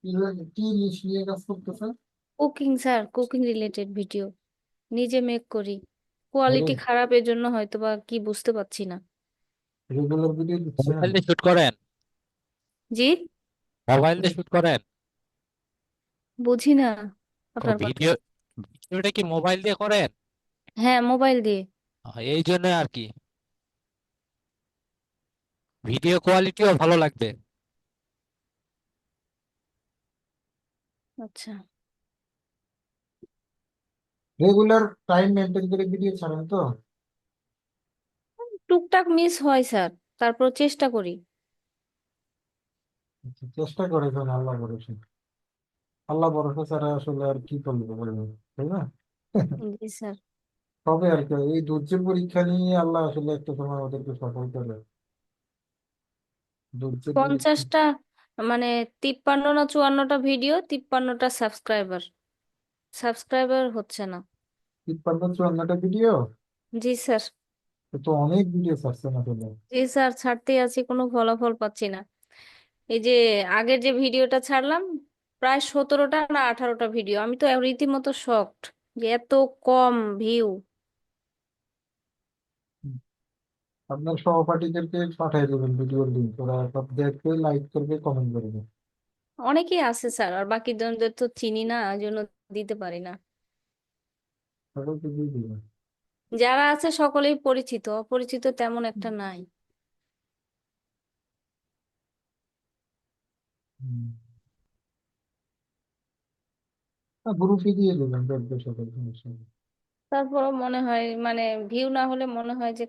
কি কি জিনিস নিয়ে কাজ করতেছে? Cooking sir, cooking related video নিজে মেক করি, কোয়ালিটি খারাপের জন্য হয়তো বা কি বুঝতে পারছি না। রেগুলার ভিডিও দিচ্ছেন? মোবাইল দিয়ে শুট করেন? জি, মোবাইল দিয়ে শুট করেন? বুঝি না ও আপনার কথা। ভিডিওটা কি মোবাইল দিয়ে করেন? হ্যাঁ, মোবাইল দিয়ে। এই জন্য আর কি, ভিডিও কোয়ালিটিও ভালো লাগবে। আচ্ছা, রেগুলার টাইম মেনটেন করে ভিডিও ছাড়েন তো? টুকটাক মিস হয় স্যার, তারপর চেষ্টা করি। আচ্ছা, চেষ্টা করে যান, আল্লাহ ভরসা। আল্লাহ ভরসা ছাড়া আসলে আর কি করবো বলবো, তাই না? জি স্যার। তবে আর কি, এই ধৈর্যের পরীক্ষা নিয়ে আল্লাহ আসলে একটা সময় ওদেরকে সফল করে। ধৈর্যের পরীক্ষা। 50টা, মানে 53 না 54টা ভিডিও, 53টা সাবস্ক্রাইবার, সাবস্ক্রাইবার হচ্ছে না। 53-54টা ভিডিও? জি স্যার। তো অনেক ভিডিও ছাড়ছেন আসলে। জি স্যার, ছাড়তেই আছি, কোনো ফলাফল পাচ্ছি না। এই যে আগের যে ভিডিওটা ছাড়লাম, প্রায় 17টা না 18টা ভিডিও, আমি তো রীতিমতো শকড যে এত কম ভিউ। আপনার সহপাঠীদেরকে পাঠিয়ে দেবেন ভিডিওর লিঙ্ক, ওরা সব দেখবে, লাইক করবে, কমেন্ট করবে। অনেকেই আছে স্যার, আর বাকি জনদের তো চিনি না, এই জন্য দিতে পারি না। সকলকে দিয়ে দিবেন। যারা আছে সকলেই পরিচিত, অপরিচিত তেমন একটা নাই। গ্রুপে দিয়ে দেবেন, দেখবে সকল সমস্যা নেই। তারপরও মনে হয়, মানে ভিউ না হলে মনে হয় যে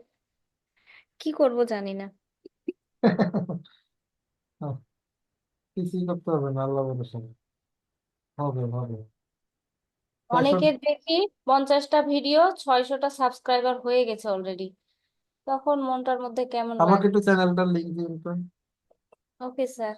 কি করব জানি না। কিছুই করতে হবে না, আল্লাহ ভরসা। হবে হবে। এখন অনেকের দেখি 50টা ভিডিও 600টা সাবস্ক্রাইবার হয়ে গেছে অলরেডি, তখন মনটার মধ্যে কেমন আমাকে লাগে। একটু চ্যানেলটার লিঙ্ক দিন তো। Okay sir.